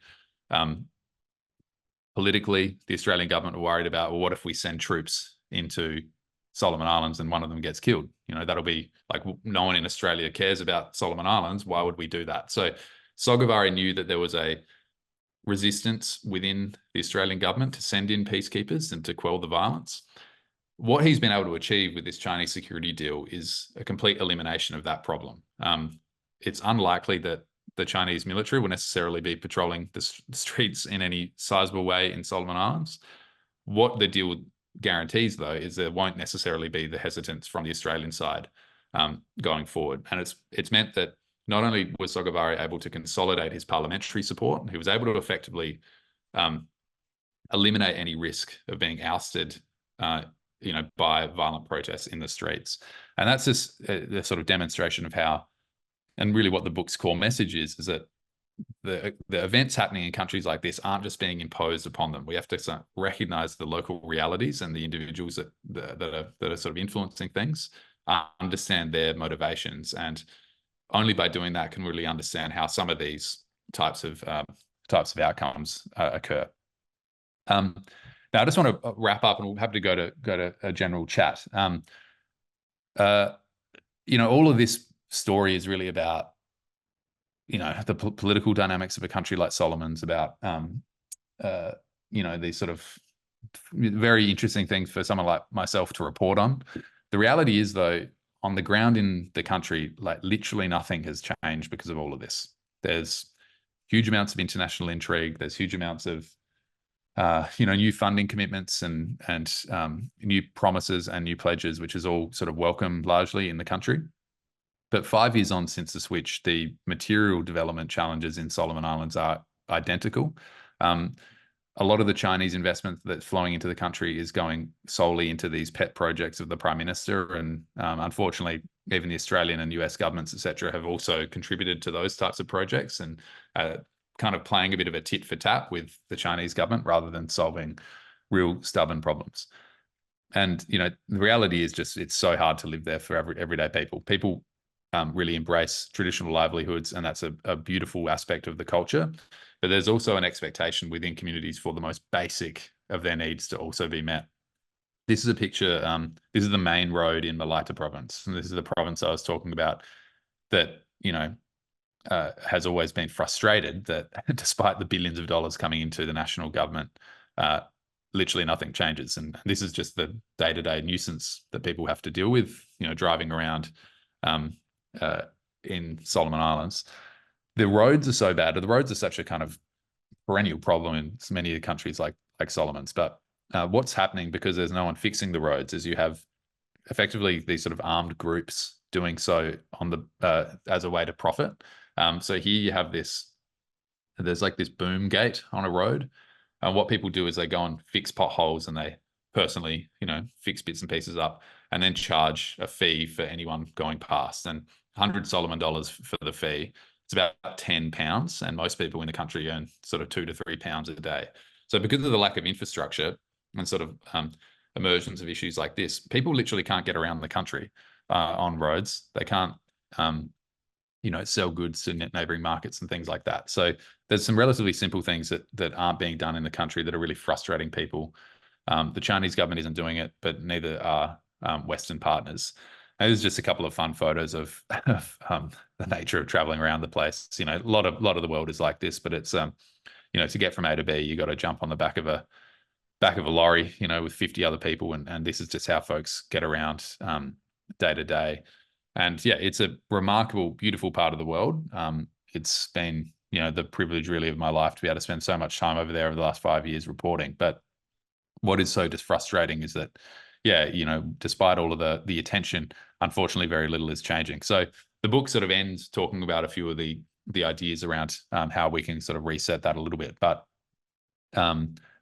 Speaker 2: Politically, the Australian government were worried about, well, what if we send troops into Solomon Islands and one of them gets killed? That'll be like, no one in Australia cares about Solomon Islands. Why would we do that? So Sogavare knew that there was a resistance within the Australian government to send in peacekeepers and to quell the violence. What he's been able to achieve with this Chinese security deal is a complete elimination of that problem. It's unlikely that the Chinese military will necessarily be patrolling the streets in any sizable way in Solomon Islands. What the deal guarantees, though, is there won't necessarily be the hesitance from the Australian side going forward. And it's meant that not only was Sogavare able to consolidate his parliamentary support, he was able to effectively eliminate any risk of being ousted by violent protests in the streets. And that's just the sort of demonstration of how, and really what the book's core message is that the events happening in countries like this aren't just being imposed upon them. We have to recognize the local realities and the individuals that are sort of influencing things, understand their motivations, and only by doing that can we really understand how some of these types of outcomes occur. Now, I just want to wrap up, and we'll have to go to a general chat. All of this story is really about the political dynamics of a country like Solomon's, about these sort of very interesting things for someone like myself to report on. The reality is, though, on the ground in the country, like literally nothing has changed because of all of this. There's huge amounts of international intrigue. There's huge amounts of new funding commitments and new promises and new pledges, which is all sort of welcome largely in the country. But 5 years on since the switch, the material development challenges in Solomon Islands are identical. A lot of the Chinese investment that's flowing into the country is going solely into these pet projects of the Prime Minister. And unfortunately, even the Australian and US governments, et cetera, have also contributed to those types of projects and kind of playing a bit of a tit for tat with the Chinese government rather than solving real stubborn problems. And, the reality is just, it's so hard to live there for everyday people. People really embrace traditional livelihoods, and that's a beautiful aspect of the culture. But there's also an expectation within communities for the most basic of their needs to also be met. This is a picture, this is the main road in Malaita province. And this is the province I was talking about that, has always been frustrated that despite the billions of dollars coming into the national government, literally nothing changes. And this is just the day-to-day nuisance that people have to deal with, driving around in Solomon Islands. The roads are so bad, or the roads are such a kind of perennial problem in many of the countries like Solomon's. But what's happening, because there's no one fixing the roads, is you have effectively these sort of armed groups doing so on the as a way to profit. So here you have there's like this boom gate on a road. And what people do is they go and fix potholes, and they personally, fix bits and pieces up, and then charge a fee for anyone going past. And 100 Solomon dollars for the fee. It's about £10, and most people in the country earn sort of £2 to £3 a day. So because of the lack of infrastructure and sort of emergence of issues like this, people literally can't get around the country on roads. They can't, sell goods to neighboring markets and things like that. So there's some relatively simple things that aren't being done in the country that are really frustrating people. The Chinese government isn't doing it, but neither are Western partners. And there's just a couple of fun photos of the nature of traveling around the place. A lot of the world is like this, but it's to get from A to B, you got to jump on the back of a lorry, with 50 other people, and this is just how folks get around day to day. And yeah, it's a remarkable, beautiful part of the world. It's been, the privilege really of my life to be able to spend so much time over there over the last 5 years reporting. But what is so just frustrating is that, despite all of the attention, unfortunately, very little is changing. So the book sort of ends talking about a few of the ideas around how we can sort of reset that a little bit. But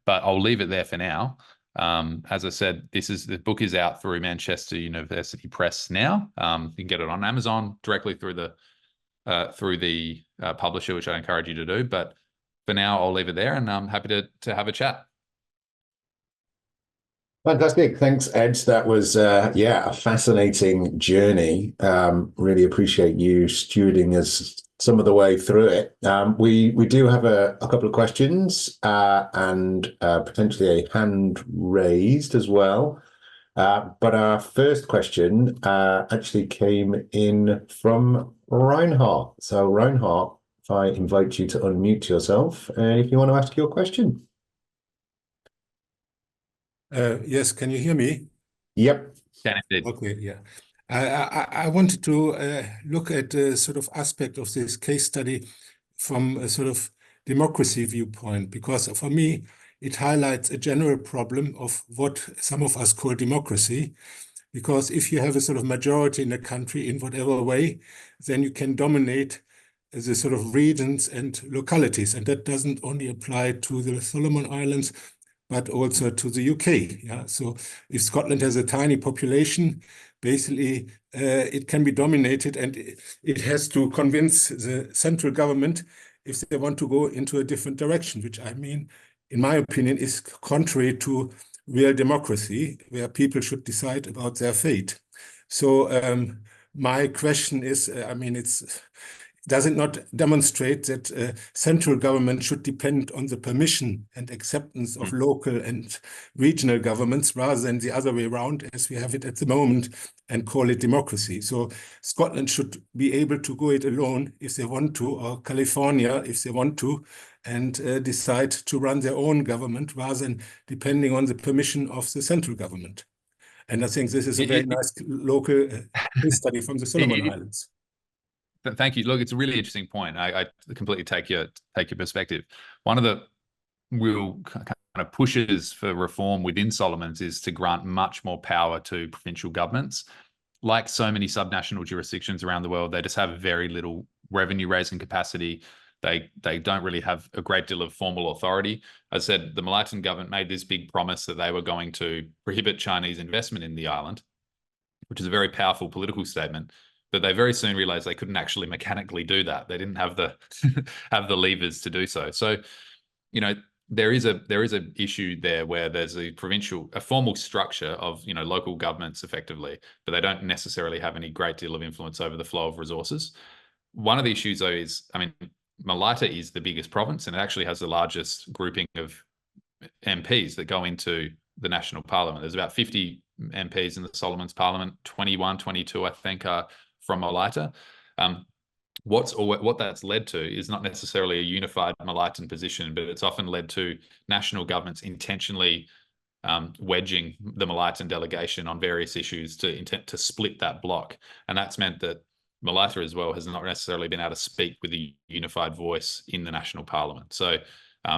Speaker 2: I'll leave it there for now. As I said, the book is out through Manchester University Press now. You can get it on Amazon directly through the publisher, which I encourage you to do. But for now, I'll leave it there, and I'm happy to have a chat.
Speaker 1: Fantastic. Thanks, Ed. That was, a fascinating journey. Really appreciate you stewarding us some of the way through it. We do have a couple of questions and potentially a hand raised as well. But our first question actually came in from Reinhardt. So Reinhardt, if I invite you to unmute yourself, if you want to ask your question.
Speaker 3: Yes, can you hear me?
Speaker 1: Yep.
Speaker 3: Okay, yeah. I wanted to look at the sort of aspect of this case study from a sort of democracy viewpoint, because for me, it highlights a general problem of what some of us call democracy. Because if you have a sort of majority in a country in whatever way, then you can dominate the sort of regions and localities. And that doesn't only apply to the Solomon Islands, but also to the UK. Yeah? So if Scotland has a tiny population, basically it can be dominated, and it has to convince the central government if they want to go into a different direction, which I mean, in my opinion, is contrary to real democracy, where people should decide about their fate. So my question is, does it not demonstrate that central government should depend on the permission and acceptance of local and regional governments rather than the other way around, as we have it at the moment, and call it democracy? So Scotland should be able to go it alone if they want to, or California if they want to, and decide to run their own government rather than depending on the permission of the central government. And I think this is a very nice local case study from the Solomon Islands.
Speaker 2: Thank you. Look, it's a really interesting point. I completely take your perspective. One of the real kind of pushes for reform within Solomons is to grant much more power to provincial governments. Like so many subnational jurisdictions around the world, they just have very little revenue raising capacity. They don't really have a great deal of formal authority. As I said, the Malayan government made this big promise that they were going to prohibit Chinese investment in the island, which is a very powerful political statement. But they very soon realized they couldn't actually mechanically do that. They didn't have the have the levers to do so. So, there is a issue there where there's a formal structure of local governments effectively, but they don't necessarily have any great deal of influence over the flow of resources. One of the issues though is, Malaita is the biggest province, and it actually has the largest grouping of MPs that go into the national parliament. There's about 50 MPs in the Solomons Parliament, 21, 22, I think, are from Malaita. What that's led to is not necessarily a unified Malaitan position, but it's often led to national governments intentionally wedging the Malaitan delegation on various issues to split that block. And that's meant that Malaita as well has not necessarily been able to speak with a unified voice in the national parliament. So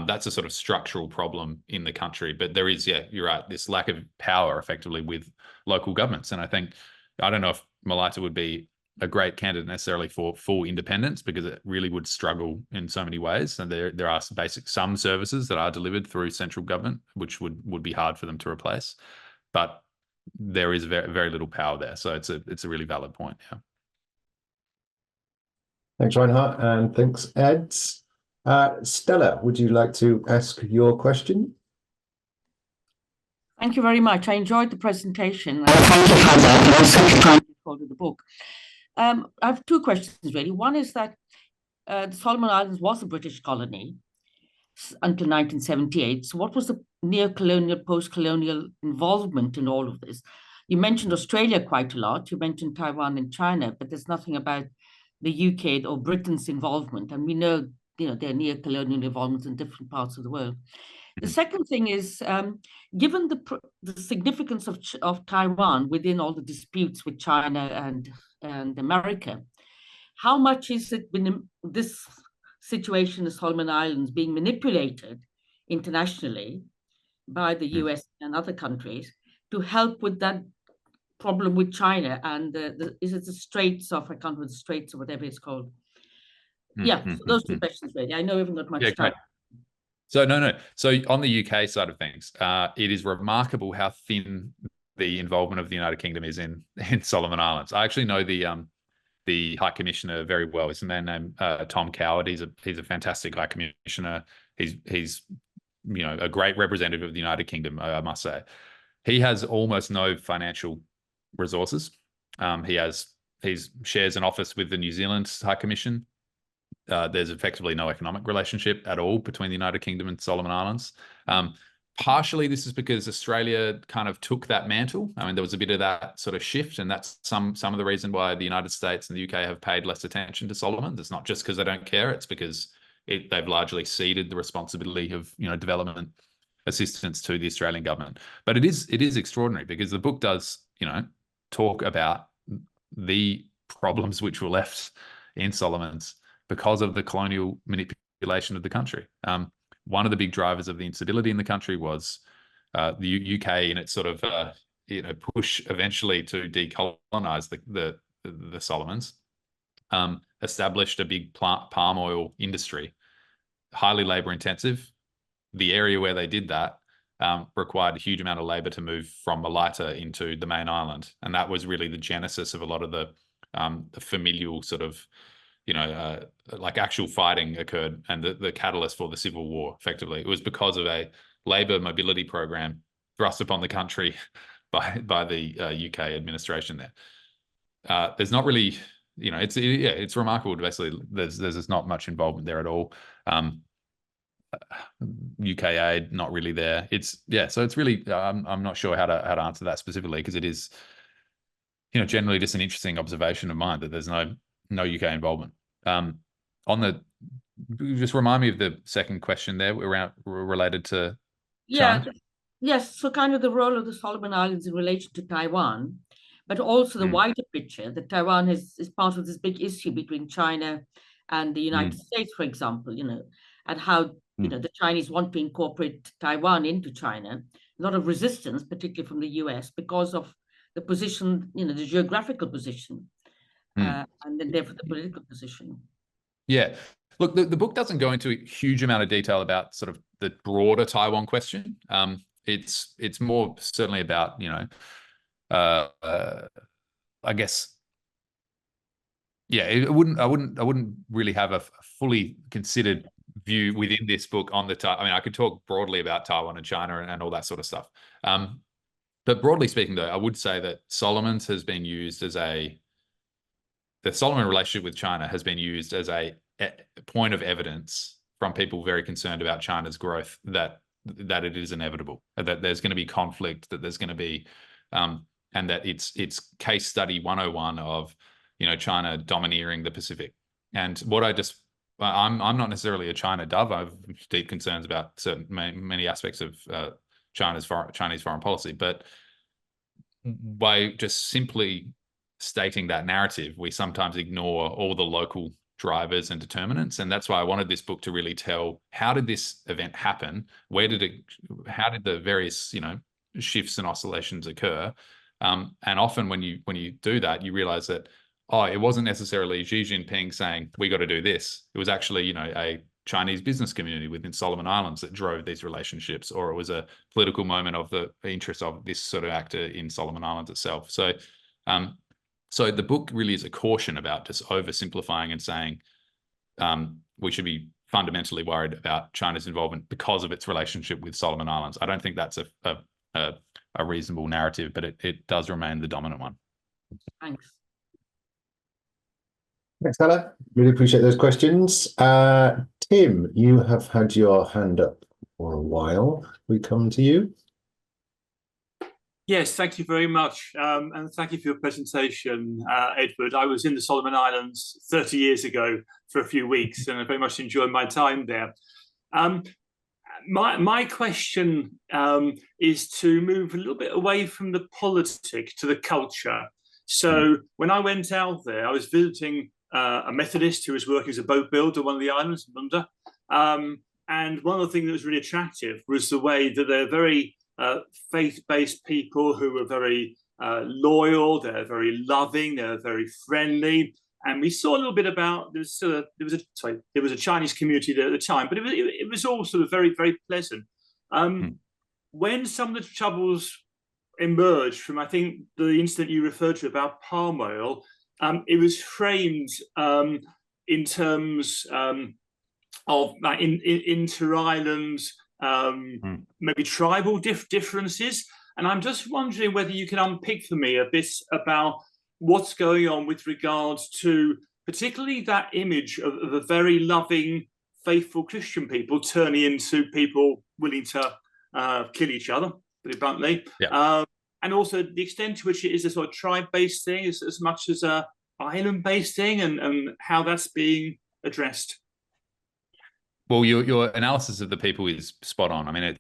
Speaker 2: that's a sort of structural problem in the country. But there is, you're right, this lack of power effectively with local governments. And I don't know if Malaita would be a great candidate necessarily for full independence, because it really would struggle in so many ways. And there are some services that are delivered through central government, which would be hard for them to replace. But there is very, very little power there. So it's a really valid point. Yeah.
Speaker 1: Thanks, Reinhardt, and thanks, Ed. Stella, would you like to ask your question?
Speaker 4: Thank you very much. I enjoyed the presentation. Thank you for that. And also trying to get hold of the book. I have two questions, really. One is that the Solomon Islands was a British colony until 1978. So what was the neo-colonial, post-colonial involvement in all of this? You mentioned Australia quite a lot. You mentioned Taiwan and China, but there's nothing about the UK or Britain's involvement. And we know, there are neo-colonial involvements in different parts of the world. The second thing is, given the significance of Taiwan within all the disputes with China and America, how much is it been this situation, the Solomon Islands, being manipulated internationally by the US and other countries to help with that problem with China and is it the Straits of, I can't remember, the Straits or whatever it's called. Yeah, so those two questions really. I know we haven't got much time.
Speaker 2: Great. So no. So on the UK side of things, it is remarkable how thin the involvement of the United Kingdom is in Solomon Islands. I actually know the High Commissioner very well. It's a man named Tom Coward. He's a fantastic High Commissioner. He's a great representative of the United Kingdom, I must say. He has almost no financial resources. He shares an office with the New Zealand High Commission. There's effectively no economic relationship at all between the United Kingdom and Solomon Islands. Partially, this is because Australia kind of took that mantle. I mean, there was a bit of that sort of shift, and that's some of the reason why the United States and the UK have paid less attention to Solomon. It's not just because they don't care; it's because they've largely ceded the responsibility of development assistance to the Australian government. But it is extraordinary because the book does talk about the problems which were left in Solomon's because of the colonial manipulation of the country. One of the big drivers of the instability in the country was the UK in its sort of push eventually to decolonize the Solomons, established a big palm oil industry, highly labor intensive. The area where they did that required a huge amount of labor to move from Malaita into the main island, and that was really the genesis of a lot of the familial sort of like actual fighting occurred, and the catalyst for the Civil War, effectively. It was because of a labour mobility program thrust upon the country by the UK administration there. There's not really, it's remarkable. Basically, there's not much involvement there at all. UK aid, not really there. So it's really, I'm not sure how to answer that specifically, because it is, generally just an interesting observation of mine that there's no UK involvement. Just remind me of the second question there related to China.
Speaker 4: Yes. So kind of the role of the Solomon Islands in relation to Taiwan, but also the wider picture that Taiwan is part of this big issue between China and the United States, for example, and how the Chinese want to incorporate Taiwan into China. A lot of resistance, particularly from the US, because of the position, the geographical position. And then therefore the political position. Yeah.
Speaker 2: Look, the book doesn't go into a huge amount of detail about sort of the broader Taiwan question. It's more certainly about, I guess, I wouldn't really have a fully considered view within this book on I could talk broadly about Taiwan and China and all that sort of stuff. But broadly speaking, though, I would say that Solomon's has been used as the Solomon relationship with China has been used as a point of evidence from people very concerned about China's growth that it is inevitable, that there's going to be conflict, that there's going to be, and that it's case study 101 of, China domineering the Pacific. And what I'm not necessarily a China dove. I have deep concerns about many aspects of Chinese foreign policy, but by just simply stating that narrative, we sometimes ignore all the local drivers and determinants. And that's why I wanted this book to really tell, how did this event happen? How did the various, shifts and oscillations occur? And often when you do that, you realize that, it wasn't necessarily Xi Jinping saying, we got to do this. It was actually, a Chinese business community within Solomon Islands that drove these relationships, or it was a political moment of the interest of this sort of actor in Solomon Islands itself. So the book really is a caution about just oversimplifying and saying we should be fundamentally worried about China's involvement because of its relationship with Solomon Islands. I don't think that's a reasonable narrative, but it does remain the dominant one.
Speaker 4: Thanks.
Speaker 1: Thanks, Ella. Really appreciate those questions. Tim, you have had your hand up for a while. We come to you.
Speaker 5: Yes, thank you very much. And thank you for your presentation, Edward. I was in the Solomon Islands 30 years ago for a few weeks, and I very much enjoyed my time there. My question is to move a little bit away from the politic to the culture. So when I went out there, I was visiting a Methodist who was working as a boat builder on one of the islands, Munda. And one of the things that was really attractive was the way that they're very faith-based people who are very loyal, they're very loving, they're very friendly. And we saw a little bit about there was a Chinese community there at the time, but it was all sort of very, very pleasant. When some of the troubles emerged from, I think, the incident you referred to about palm oil, it was framed in terms of inter-island, maybe tribal differences. And I'm just wondering whether you can unpick for me a bit about what's going on with regards to particularly that image of a very loving, faithful Christian people turning into people willing to kill each other, put it bluntly.
Speaker 2: Yeah.
Speaker 5: And also the extent to which it is a sort of tribe-based thing as much as a island-based thing, and how that's being addressed.
Speaker 2: Well, your analysis of the people is spot on. I mean,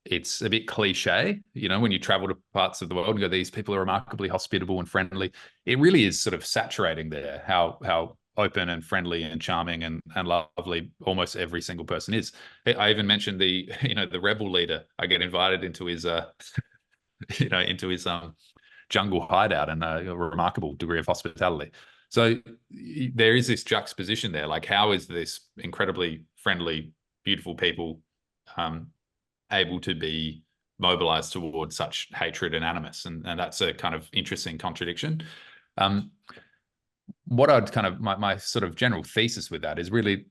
Speaker 2: it's a bit cliche, you know, when you travel to parts of the world and go, these people are remarkably hospitable and friendly. It really is sort of saturating there how open and friendly and charming and lovely almost every single person is. I even mentioned the rebel leader. I get invited into his jungle hideout, and a remarkable degree of hospitality. So there is this juxtaposition there. Like, how is this incredibly friendly, beautiful people able to be mobilized towards such hatred and animus? And that's a kind of interesting contradiction. What I'd kind of, my sort of general thesis with that is really,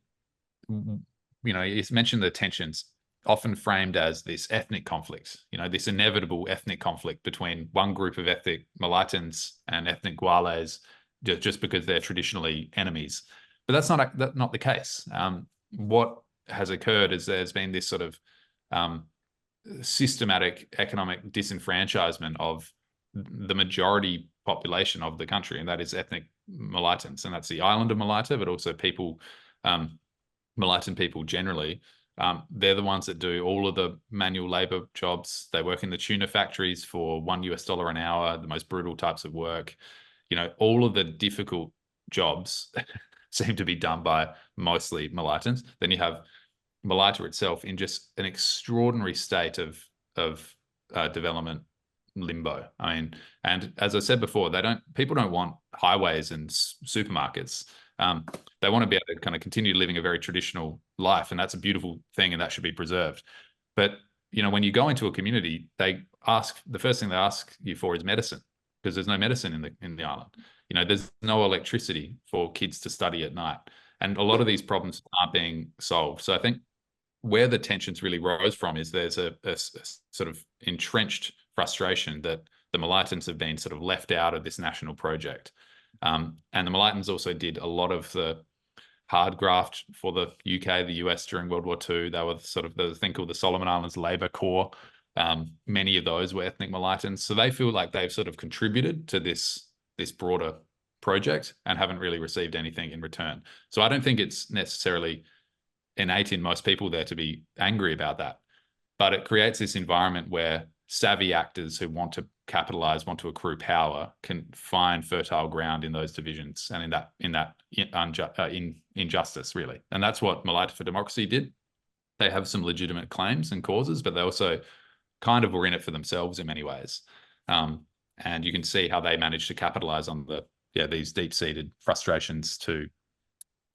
Speaker 2: you know, you mentioned the tensions often framed as this ethnic conflict, you know, this inevitable ethnic conflict between one group of ethnic Malaitans and ethnic Gwales, just because they're traditionally enemies. But that's not the case. What has occurred is there's been this sort of systematic economic disenfranchisement of the majority population of the country, and that is ethnic Malaitans, and that's the island of Malaita, but also people, Malaitan people generally. They're the ones that do all of the manual labor jobs. They work in the tuna factories for $1 an hour, the most brutal types of work. You know, all of the difficult jobs seem to be done by mostly Malaitans. Then you have Malaita itself in just an extraordinary state of development limbo. I mean, and as I said before, people don't want highways and supermarkets. They want to be able to kind of continue living a very traditional life, and that's a beautiful thing, and that should be preserved. But you know, when you go into a community, the first thing they ask you for is medicine, because there's no medicine in the island. You know, there's no electricity for kids to study at night, and a lot of these problems aren't being solved. So I think where the tensions really rose from is there's a sort of entrenched frustration that the Malaitans have been sort of left out of this national project. And the Malaitans also did a lot of the hard graft for the UK, the US during World War II. They were sort of the thing called the Solomon Islands Labour Corps. Many of those were ethnic Malaitans. So they feel like they've sort of contributed to this broader project and haven't really received anything in return. So I don't think it's necessarily innate in most people there to be angry about that. But it creates this environment where savvy actors who want to capitalize, want to accrue power, can find fertile ground in those divisions and in that injustice, really. And that's what Malaita for Democracy did. They have some legitimate claims and causes, but they also kind of were in it for themselves in many ways. And you can see how they managed to capitalize on these deep-seated frustrations to,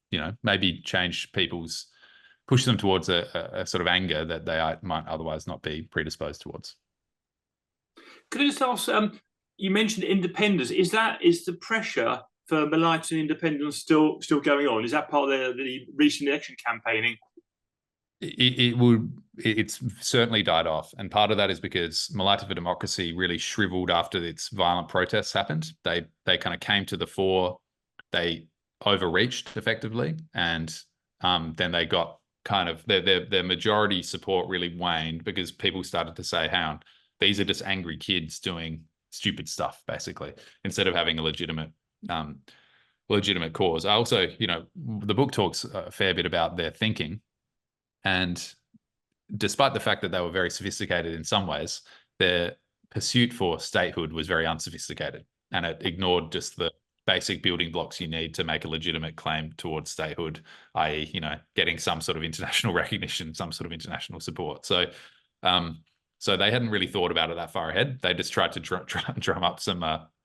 Speaker 2: you know, maybe push them towards a sort of anger that they might otherwise not be predisposed towards.
Speaker 5: Could I just ask, you mentioned independence. Is the pressure for Malaitan independence still going on? Is that part of the recent election campaigning?
Speaker 2: It's certainly died off, and part of that is because Malaita for Democracy really shriveled after its violent protests happened. They kind of came to the fore. They overreached effectively, and then they got kind of their majority support really waned because people started to say, "Hang on, these are just angry kids doing stupid stuff," basically, instead of having a legitimate cause. I also, the book talks a fair bit about their thinking, and despite the fact that they were very sophisticated in some ways, their pursuit for statehood was very unsophisticated, and it ignored just the basic building blocks you need to make a legitimate claim towards statehood, i.e., getting some sort of international recognition, some sort of international support. So they hadn't really thought about it that far ahead. They just tried to drum up some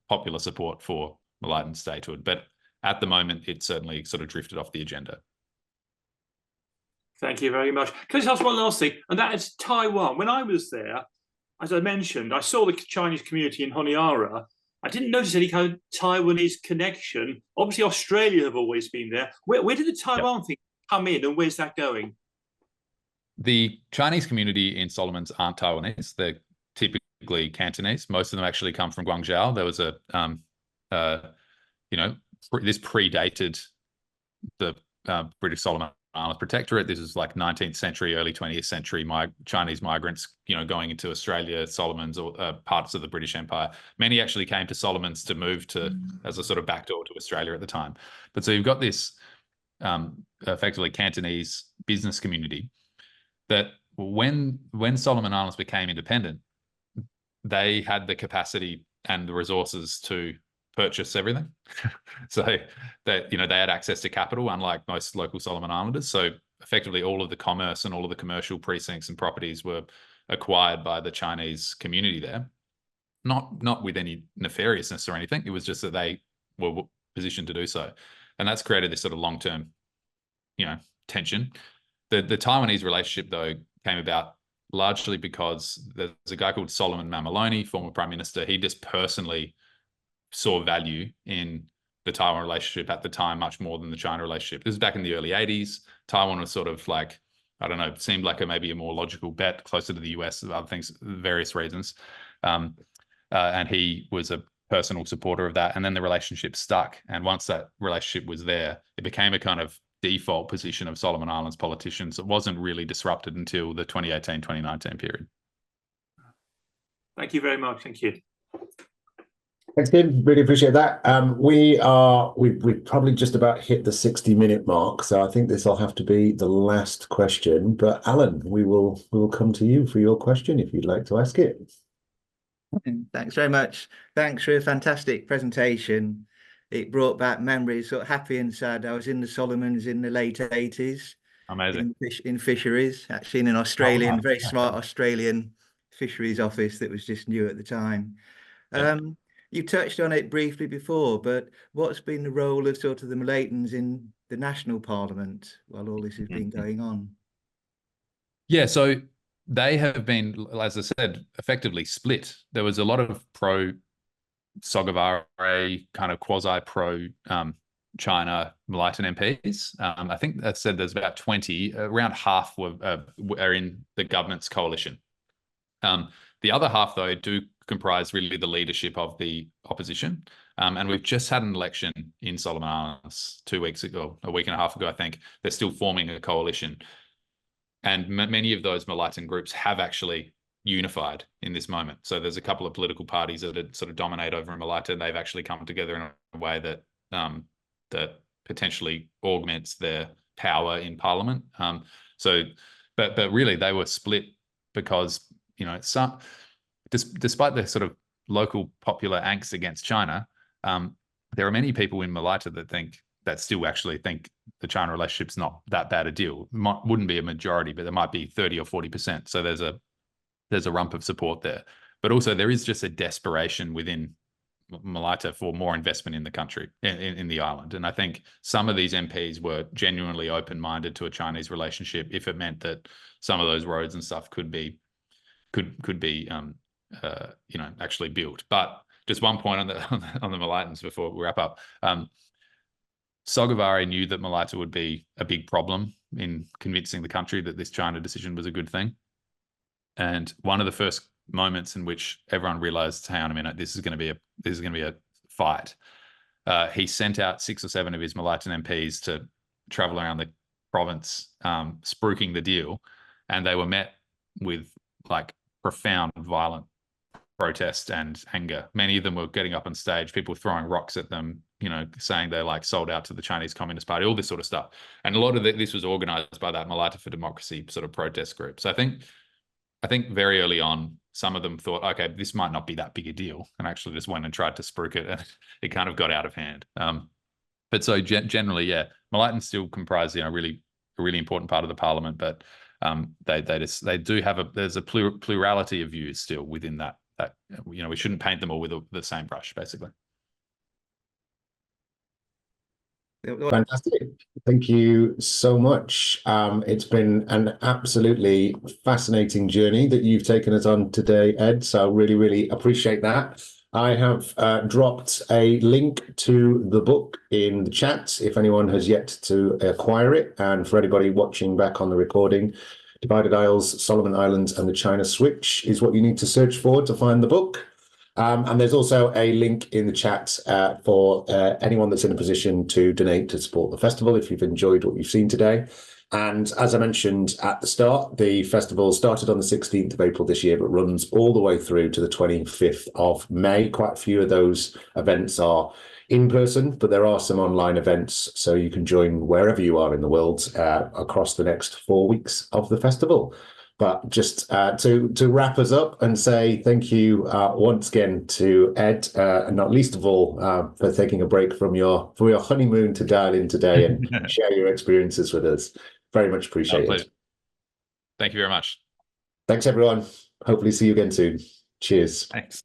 Speaker 2: popular support for Malayan statehood. But at the moment, it certainly sort of drifted off the agenda.
Speaker 5: Thank you very much. Can I just ask one last thing? And that is Taiwan. When I was there, as I mentioned, I saw the Chinese community in Honiara. I didn't notice any kind of Taiwanese connection. Obviously, Australia have always been there. Where did the Taiwan thing come in, and where's that going?
Speaker 2: The Chinese community in Solomons aren't Taiwanese. They're typically Cantonese. Most of them actually come from Guangzhou. There was this predated the British Solomon Islands Protectorate. This is like 19th century, early 20th century Chinese migrants, going into Australia, Solomons, or parts of the British Empire. Many actually came to Solomons to move to as a sort of backdoor to Australia at the time. But so you've got this effectively Cantonese business community that when Solomon Islands became independent, they had the capacity and the resources to purchase everything. So that they had access to capital, unlike most local Solomon Islanders. So effectively all of the commerce and all of the commercial precincts and properties were acquired by the Chinese community there. Not with any nefariousness or anything. It was just that they were positioned to do so. And that's created this sort of long-term, tension. The Taiwanese relationship, though, came about largely because there's a guy called Solomon Mamaloni, former prime minister. He just personally saw value in the Taiwan relationship at the time, much more than the China relationship. This is back in the early 80s. Taiwan was sort of like, I don't know, seemed like maybe a more logical bet, closer to the US, other things, various reasons. And he was a personal supporter of that. And then the relationship stuck. And once that relationship was there, it became a kind of default position of Solomon Islands politicians. It wasn't really disrupted until the 2018-2019 period.
Speaker 5: Thank you very much. Thank you.
Speaker 1: Thanks, Tim. Really appreciate that. We've probably just about hit the 60-minute mark, so I think this will have to be the last question. But Alan, we will come to you for your question if you'd like to ask it.
Speaker 6: Thanks very much. Thanks for a fantastic presentation. It brought back memories, sort of happy and sad. I was in the Solomons in the late 80s.
Speaker 2: Amazing.
Speaker 6: In fisheries, actually in an Australian, very smart Australian fisheries office that was just new at the time.
Speaker 2: Yeah.
Speaker 6: You touched on it briefly before, but what's been the role of sort of the Malaytons in the national parliament while all this has been going on?
Speaker 2: Yeah, so they have been, as I said, effectively split. There was a lot of pro-Sogavare, kind of quasi-pro-China Malayton MPs. I think that said there's about 20, around half are in the government's coalition. The other half, though, do comprise really the leadership of the opposition. And we've just had an election in Solomon Islands 2 weeks ago, a week and a half ago, I think. They're still forming a coalition. And many of those Malayton groups have actually unified in this moment. So there's a couple of political parties that sort of dominate over in Malayton, and they've actually come together in a way that that potentially augments their power in Parliament. But really they were split because, despite the sort of local popular angst against China, there are many people in Malaysia that still actually think the China relationship's not that bad a deal. Wouldn't be a majority, but there might be 30 or 40%. So there's a rump of support there. But also there is just a desperation within Malaysia for more investment in the country, in the island. And I think some of these MPs were genuinely open-minded to a Chinese relationship if it meant that some of those roads and stuff could be actually built. But just one point on the Malaytons before we wrap up. Sogavare knew that Malaysia would be a big problem in convincing the country that this China decision was a good thing. And one of the first moments in which everyone realized, hang on a minute, this is going to be a fight, he sent out 6 or 7 of his Malayan MPs to travel around the province, spruiking the deal, and they were met with like profound violent protest and anger. Many of them were getting up on stage, people throwing rocks at them, you know, saying they're like sold out to the Chinese Communist Party, all this sort of stuff. And a lot of this was organized by that Malata for Democracy sort of protest group. So I think very early on, some of them thought, okay, this might not be that big a deal, and actually just went and tried to spruik it, and it kind of got out of hand. But so generally, yeah, Malayans still comprise, you know, a really important part of the parliament, but they do have there's a plurality of views still within that, you know, we shouldn't paint them all with the same brush, basically.
Speaker 1: Fantastic. Thank you so much. It's been an absolutely fascinating journey that you've taken us on today, Ed. So really, really appreciate that. I have dropped a link to the book in the chat if anyone has yet to acquire it. And for anybody watching back on the recording, Divided Isles, Solomon Islands, and the China Switch is what you need to search for to find the book. And there's also a link in the chat for anyone that's in a position to donate to support the festival if you've enjoyed what you've seen today. And as I mentioned at the start, the festival started on the 16th of April this year, but runs all the way through to the 25th of May. Quite a few of those events are in person, but there are some online events, so you can join wherever you are in the world across the next 4 weeks of the festival. But just to wrap us up and say thank you once again to Ed, and not least of all for taking a break from your honeymoon to dial in today and share your experiences with us. Very much appreciated.
Speaker 2: Thank you very much.
Speaker 1: Thanks, everyone. Hopefully see you again soon. Cheers.
Speaker 2: Thanks.